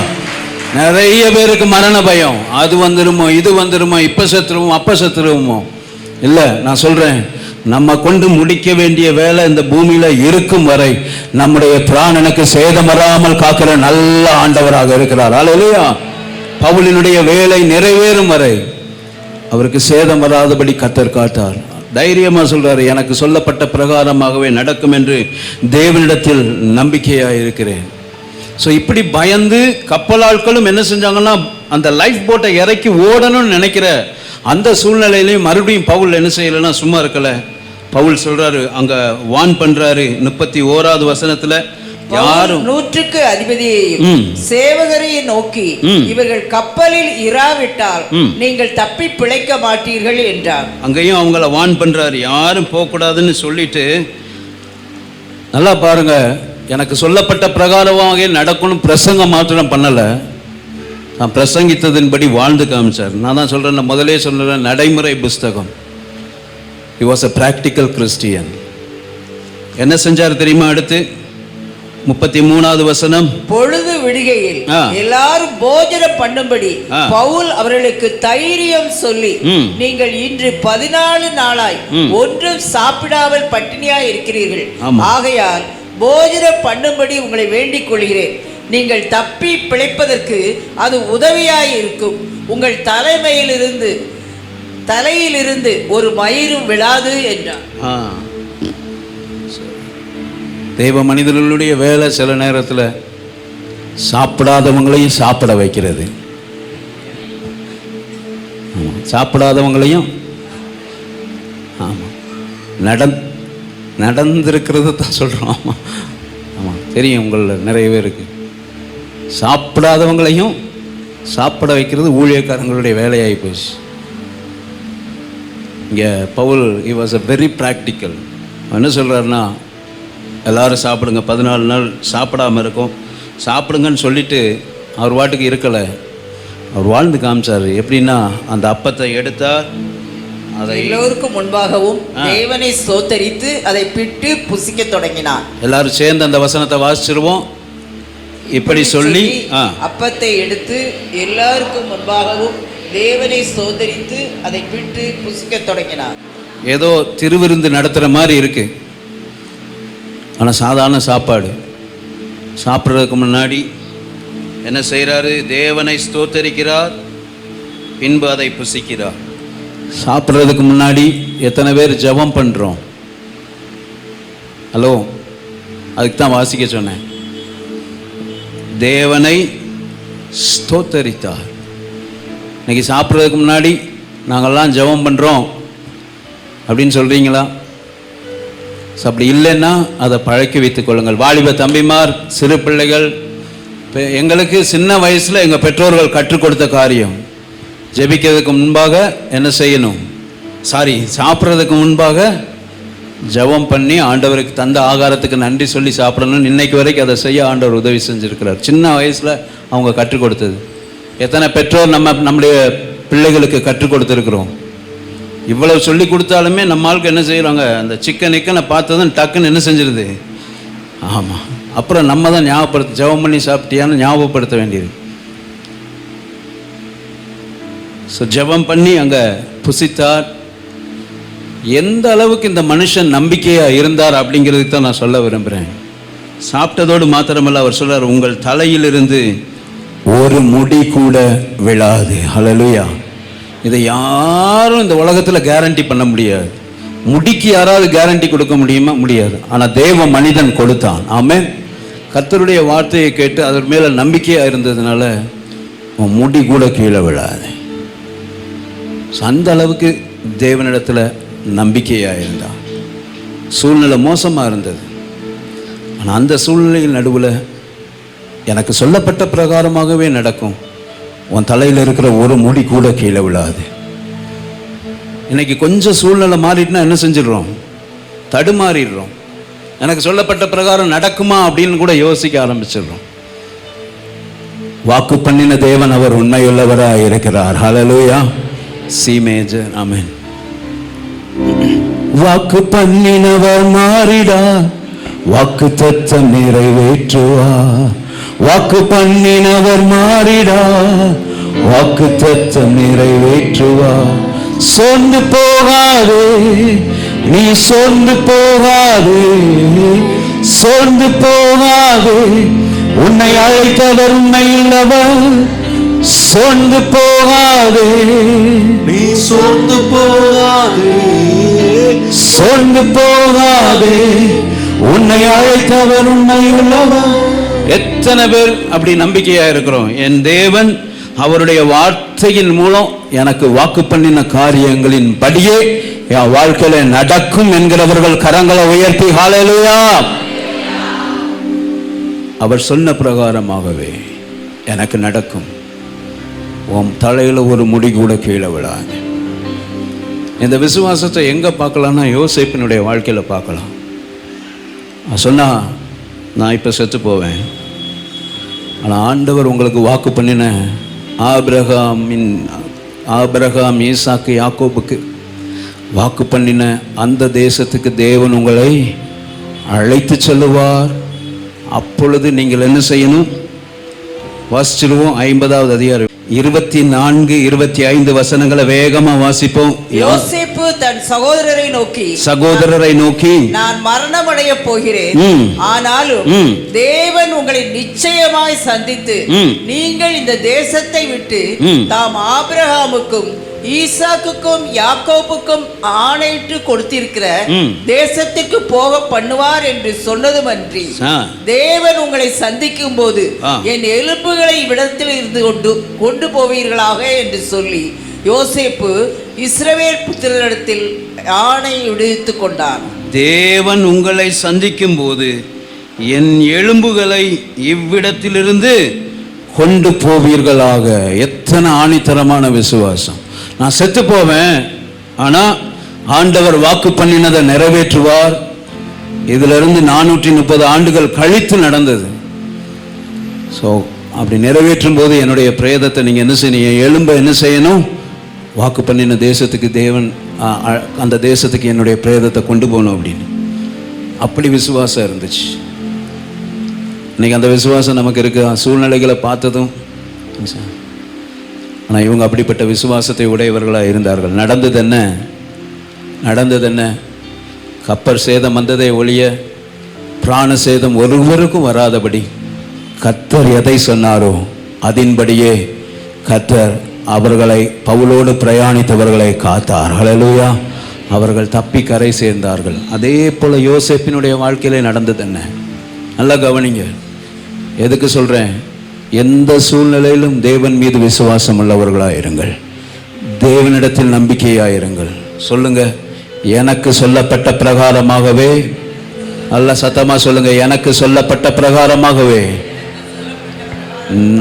நிறைய பேருக்கு மரண பயம், அது வந்துருமோ இது வந்துருமோ, இப்ப செத்துருவோம் அப்ப செத்துருவோமோ. இல்லை, நான் சொல்றேன், நம்ம கொண்டு முடிக்க வேண்டிய வேலை இந்த பூமியில இருக்கும் வரை நம்முடைய பிராணனுக்கு சேதம் வராமல் காக்கிற நல்ல ஆண்டவராக இருக்கிறார். ஹல்லேலூயா. பவுலினுடைய வேலை நிறைவேறும் வரை அவருக்கு சேதம் வராதபடி கர்த்தர் காத்தார். தைரியமா சொல்றாரு, எனக்கு சொல்லப்பட்ட பிரகாரமாகவே நடக்கும் என்று தேவனிடத்தில் நம்பிக்கையாக இருக்கிறேன். ஸோ இப்படி பயந்து கப்பலாட்களும் என்ன செஞ்சாங்கன்னா அந்த லைஃப் போட்டை இறக்கி ஓடணும்னு நினைக்கிற அந்த சூழ்நிலையிலையும் மறுபடியும் பவுல் என்ன செய்யலைன்னா சும்மா இருக்கல. பவுல் சொல்றாரு, அங்க வான் பண்றாரு. 31வது வசனத்துல யாரும் நூற்றுக்கு அதிபதியையும் சேவகரையும் நோக்கி, இவர்கள் கப்பலில் இராவிட்டால் நீங்கள் தப்பி பிழைக்க மாட்டீர்கள் என்றார். அங்கேயும் அவங்கள வான் பண்றாரு, யாரும் போக கூடாதுன்னு சொல்லிட்டு. நல்லா பாருங்க, எனக்கு சொல்லப்பட்ட பிரகாரமாக நடக்கணும் பிரசங்கம் மாத்திரம் பண்ணல, நான் பிரசங்கித்ததின்படி வாழ்ந்து காமிச்சார். நான் தான் சொல்றேன், முதலே சொல்றேன், நடைமுறை புஸ்தகம். He was a practical Christian. என்ன செஞ்சார் தெரியுமா? அடுத்து 33வது வசனம், பொழுது விடுகையில் எல்லாரும் போஜனம் பண்ணும்படி பவுல் அவர்களுக்கு தைரியம் சொல்லி, நீங்கள் இன்று 14 நாளாய் ஒன்றும் சாப்பிடாமல் பட்டினியாய் இருக்கிறீர்கள், ஆகையால் போஜனம் பண்ணும்படி உங்களை வேண்டிக் கொள்கிறேன். நீங்கள் தப்பி பிழைப்பதற்கு அது உதவியாய் இருக்கும். உங்கள் தலையிலிருந்து ஒரு மயிரும் விழாது என்றார். தெய்வ மனிதர்களுடைய வேலை சில நேரத்தில் சாப்பிடாதவங்களையும் சாப்பிட வைக்கிறது, சாப்பிடாதவங்களையும் நடந்திருக்கிறது தான் சொல்கிறோம். ஆமாம், தெரியும் உங்களில் நிறைய பேருக்கு. சாப்பிடாதவங்களையும் சாப்பிட வைக்கிறது ஊழியக்காரங்களுடைய வேலையாகி போச்சு. இங்கே Pavul he was a very practical. என்ன சொல்கிறாருன்னா, எல்லோரும் சாப்பிடுங்க, 14 நாள் சாப்பிடாமல் இருக்கும், சாப்பிடுங்கன்னு சொல்லிட்டு அவர் வாட்டுக்கு இருக்கலை, அவர் வாழ்ந்து காமிச்சார். எப்படின்னா, அந்த அப்பத்தை எடுத்தார், அதை எல்லோருக்கும் முன்பாகவும் தேவனை ஸ்தோத்தரித்து அதை பிட்டு புசிக்க தொடங்கினார். எல்லாரும் சேர்ந்து அந்த வசனத்தை வாசிச்சிருவோம். இப்படி சொல்லி அப்பத்தை எடுத்து எல்லாருக்கும் முன்பாகவும் தேவனை ஸ்தோத்தரித்து அதை பிட்டு புசிக்க தொடங்கினார். ஏதோ திருவிருந்து நடத்துகிற மாதிரி இருக்கு, ஆனால் சாதாரண சாப்பாடு. சாப்பிட்றதுக்கு முன்னாடி என்ன செய்கிறாரு? தேவனை ஸ்தோத்தரிக்கிறார், பின்பு அதை புசிக்கிறார். சாப்பிட்றதுக்கு முன்னாடி எத்தனை பேர் ஜெபம் பண்ணுறோம்? ஹலோ, அதுக்கு தான் வாசிக்க சொன்னேன். தேவனை ஸ்தோத்தரித்தார். இன்னைக்கு சாப்பிட்றதுக்கு முன்னாடி நாங்கள்லாம் ஜெபம் பண்ணுறோம் அப்படின்னு சொல்கிறீங்களா? அப்படி இல்லைன்னா அதை பழக்கி வைத்துக் கொள்ளுங்கள். வாலிப தம்பிமார், சிறு பிள்ளைகள், எங்களுக்கு சின்ன வயசில் எங்கள் பெற்றோர்கள் கற்றுக் கொடுத்த காரியம், ஜெபிக்கிறதுக்கு முன்பாக என்ன செய்யணும்? சாப்பிட்றதுக்கு முன்பாக ஜெபம் பண்ணி ஆண்டவருக்கு தந்த ஆகாரத்துக்கு நன்றி சொல்லி சாப்பிடணும்னு இன்னைக்கு வரைக்கும் அதை செய்ய ஆண்டவர் உதவி செஞ்சுருக்கிறார். சின்ன வயசில் அவங்க கற்றுக் கொடுத்தது. எத்தனை பெற்றோர் நம்முடைய பிள்ளைகளுக்கு கற்றுக் கொடுத்துருக்குறோம். இவ்வளவு சொல்லி கொடுத்தாலுமே நம்ம ஆளுக்கு என்ன செய்கிறாங்க? அந்த சிக்கனை பார்த்ததும் டக்குன்னு என்ன செஞ்சிருது? ஆமாம், அப்புறம் நம்ம தான் ஞாபகப்படுத்த, ஜெபம் பண்ணி சாப்பிட்டியான்னு ஞாபகப்படுத்த வேண்டியது. ஸோ ஜெபம் பண்ணி அங்கே புசித்தார். எந்த அளவுக்கு இந்த மனுஷன் நம்பிக்கையாக இருந்தார் அப்படிங்கிறதுக்கு தான் நான் சொல்ல விரும்புகிறேன். சாப்பிட்டதோடு மாத்திரமல்ல, அவர் சொல்றார், உங்கள் தலையிலிருந்து ஒரு முடி கூட விழாது. ஹல்லேலூயா. இதை யாரும் இந்த உலகத்தில் கேரண்டி பண்ண முடியாது. முடிக்கு யாராவது கேரண்டி கொடுக்க முடியுமா? முடியாது. ஆனால் தேவ மனிதன் கொடுத்தான். ஆமென். கர்த்தருடைய வார்த்தையை கேட்டு அதன் மேலே நம்பிக்கையாக இருந்ததுனால முடி கூட கீழே விழாது. அந்த அளவுக்கு தேவனிடத்தில் நம்பிக்கையாக இருந்தான். சூழ்நிலை மோசமாக இருந்தது, ஆனால் அந்த சூழ்நிலையின் நடுவில் எனக்கு சொல்லப்பட்ட பிரகாரமாகவே நடக்கும், உன் தலையில் இருக்கிற ஒரு முடி கூட கீழே விழாது. இன்னைக்கு கொஞ்சம் சூழ்நிலை மாறிட்டுனா என்ன செஞ்சிடுறோம்? தடுமாறிடுறோம். எனக்கு சொல்லப்பட்ட பிரகாரம் நடக்குமா அப்படின்னு கூட யோசிக்க ஆரம்பிச்சிடுறோம். வாக்கு பண்ணின தேவன் அவர் உண்மையுள்ளவராக இருக்கிறார். ஹல்லேலூயா. C major. ஆமென். வாக்கு பண்ணினவர் மாறிடா, வாக்கு தத்தம் நிறைவேற்றுவார். வாக்கு பண்ணினவர் மாறிடா, வாக்கு தத்தம் நிறைவேற்றுவார். சோர்ந்து போகாதே, நீ சோர்ந்து போகாதே, சோர்ந்து போகாதே, உன்னை அழைத்தவர் உண்மையுள்ளவர். சோர்ந்து போகாதே, நீ சோர்ந்து போகாதே, சோர்ந்து போகாதே, உன்னை அழைத்தவர் உண்மையுள்ளவர். எத்தனை பேர் அப்படி நம்பிக்கையா இருக்கிறோம்? என் தேவன் அவருடைய வார்த்தையின் மூலம் எனக்கு வாக்கு பண்ணின காரியங்களின் படியே என் வாழ்க்கையில நடக்கும் என்கிறவர்கள் கரங்களை உயர்த்தி ஹல்லேலூயா. அவர் சொன்ன பிரகாரமாகவே எனக்கு நடக்கும். உன் தலையில் ஒரு முடி கூட கீழே விடாது. இந்த விசுவாசத்தை எங்கே பார்க்கலாம்னா யோசேப்பினுடைய வாழ்க்கையில் பார்க்கலாம். சொன்னா நான் இப்போ செத்து போவேன், ஆனால் ஆண்டவர் உங்களுக்கு வாக்கு பண்ணின ஆபிரகாம் ஈசாக்கு யாக்கோபுக்கு வாக்கு பண்ணின அந்த தேசத்துக்கு தேவன் உங்களை அழைத்து செல்லுவார். அப்பொழுது நீங்கள் என்ன செய்யணும்? வாசிச்சிருவோம். 50வது அதிகாரம் 24, 25 வசனங்களை வேகமா வாசிப்போம். யோசேப்பு தன் சகோதரரை நோக்கி நான் மரணமடைய போகிறேன், ஆனாலும் தேவன் உங்களை நிச்சயமாய் சந்தித்து நீங்கள் இந்த தேசத்தை விட்டு தாம் ஆபிரகாமுக்கும் ஈசாக்குக்கும் யாக்கோபுக்கும் ஆணையிட்டு கொடுத்திருக்கிற தேசத்திற்கு போக பண்ணுவார் என்று சொன்னதுமன்றி தேவன் உங்களை சந்திக்கும் போது என் எலும்புகளை இவ்விடத்தில் இருந்து கொண்டு போவீர்களாக என்று சொல்லி யோசேப்பு இஸ்ரவேல் புத்திரரிடத்தில் ஆணை விடுவித்துக் கொண்டார். தேவன் உங்களை சந்திக்கும் போது என் எலும்புகளை இவ்விடத்திலிருந்து கொண்டு போவீர்களாக. எத்தனை ஆணித்தரமான விசுவாசம்! நான் செத்து போவேன், ஆனால் ஆண்டவர் வாக்கு பண்ணினதை நிறைவேற்றுவார். இதிலிருந்து 430 ஆண்டுகள் கழித்து நடந்தது. ஸோ அப்படி நிறைவேற்றும் போது என்னுடைய பிரேதத்தை நீங்கள் என்ன செய்யணும்? என் எலும்பை என்ன செய்யணும்? வாக்கு பண்ணின தேசத்துக்கு தேவன் அந்த தேசத்துக்கு என்னுடைய பிரேதத்தை கொண்டு போகணும் அப்படின்னு. அப்படி விசுவாசம் இருந்துச்சு. இன்னைக்கு அந்த விசுவாசம் நமக்கு இருக்கு. சூழ்நிலைகளை பார்த்ததும், ஆனால் இவங்க அப்படிப்பட்ட விசுவாசத்தை உடையவர்களாக இருந்தார்கள். நடந்தது என்ன? கப்பல் சேதம் வந்ததை ஒழிய பிராண சேதம் ஒருவருக்கும் வராதபடி கர்த்தர் எதை சொன்னாரோ அதின்படியே கர்த்தர் அவர்களை, பவுலோடு பிரயாணித்தவர்களை காத்தார். ஹல்லேலூயா! அவர்கள் தப்பி கரை சேர்ந்தார்கள். அதே போல யோசேப்பினுடைய வாழ்க்கையிலே நடந்தது என்ன? நல்லா கவனிங்க. எதுக்கு சொல்றேன்? எந்த சூழ்நிலையிலும் தேவன் மீது விசுவாசம் உள்ளவர்களாக இருங்கள். தேவனிடத்தில் நம்பிக்கையாயிருங்கள். சொல்லுங்க, எனக்கு சொல்லப்பட்ட பிரகாரமாகவே. நல்ல சத்தமா சொல்லுங்க, எனக்கு சொல்லப்பட்ட பிரகாரமாகவே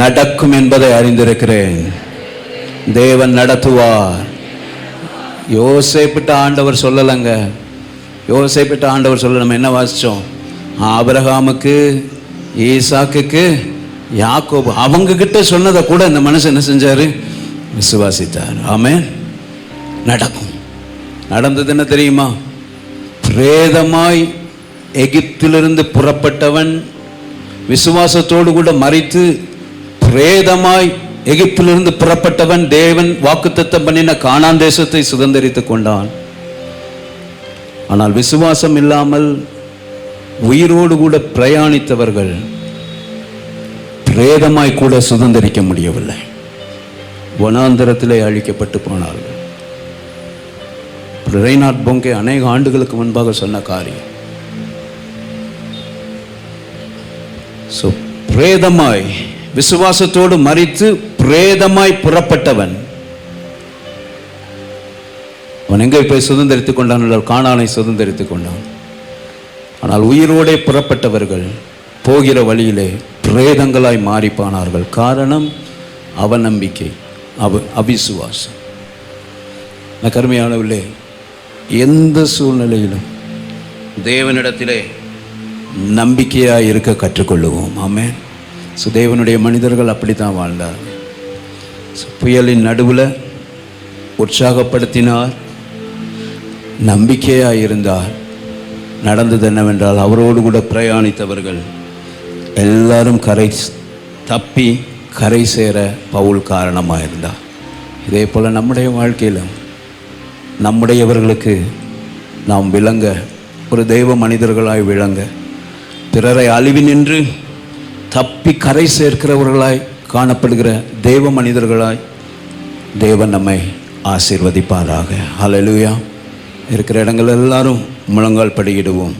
நடக்கும் என்பதை அறிந்திருக்கிறேன். தேவன் நடத்துவார். யோசேப்பிட்ட ஆண்டவர் சொல்லலைங்க. யோசேப்பிட்ட ஆண்டவர் சொல்ல நம்ம என்ன வாசிச்சோம்? ஆபிரகாமுக்கு, ஈசாக்குக்கு, யாக்கோபு அவங்க கிட்ட சொன்னதை கூட இந்த மனுஷன் என்ன செஞ்சாரு? விசுவாசித்தார். ஆமென். நடக்கும். நடந்தது என்ன தெரியுமா? பிரேதமாய் எகிப்திலிருந்து புறப்பட்டவன் விசுவாசத்தோடு கூட மரித்து பிரேதமாய் எகிப்திலிருந்து புறப்பட்டவன் தேவன் வாக்குத்தத்தம் பண்ணின கானான் தேசத்தை சுதந்தரித்துக் கொண்டான். ஆனால் விசுவாசம் இல்லாமல் உயிரோடு கூட பிரயாணித்தவர்கள் பிரேதமாய் கூட சுதந்தரிக்க முடியவில்லை. வனாந்தரத்திலே அழிக்கப்பட்டு போனார்கள். ரெய்னார்ட் போங்கே அநேக ஆண்டுகளுக்கு முன்பாக சொன்ன காரியம். பிரேதமாய் விசுவாசத்தோடு மரித்து பிரேதமாய் புறப்பட்டவன் அவன் எங்கே போய் சுதந்திரித்துக் கொண்டான்? கானானை சுதந்திரித்துக் கொண்டான். ஆனால் உயிரோடே புறப்பட்டவர்கள் போகிற வழியிலே பிரேதங்களாய் மாறிப்பானார்கள். காரணம் அவநம்பிக்கை, அவிசுவாசம். கருமையானவர்களே, எந்த சூழ்நிலையிலும் தேவனிடத்திலே நம்பிக்கையாக இருக்க கற்றுக்கொள்ளுவோம். ஆமென். தேவனுடைய மனிதர்கள் அப்படித்தான் வாழ்ந்தார்கள். புயலின் நடுவில் உற்சாகப்படுத்தினார், நம்பிக்கையாக இருந்தார். நடந்தது என்னவென்றால் அவரோடு கூட பிரயாணித்தவர்கள் எல்லாரும் தப்பி கரை சேர பவுல் காரணமாக இருந்தார். இதே போல் நம்முடைய வாழ்க்கையில் நம்முடையவர்களுக்கு நாம் விளங்க, ஒரு தெய்வ மனிதர்களாய் விளங்க, பிறரை அழிவி நின்று தப்பி கரை சேர்க்கிறவர்களாய் காணப்படுகிற தெய்வ மனிதர்களாய் தேவன் நம்மை ஆசீர்வதிப்பாராக. ஹல்லேலூயா. இருக்கிற இடங்கள் எல்லாரும் முழங்கால் படியிடுவோம்.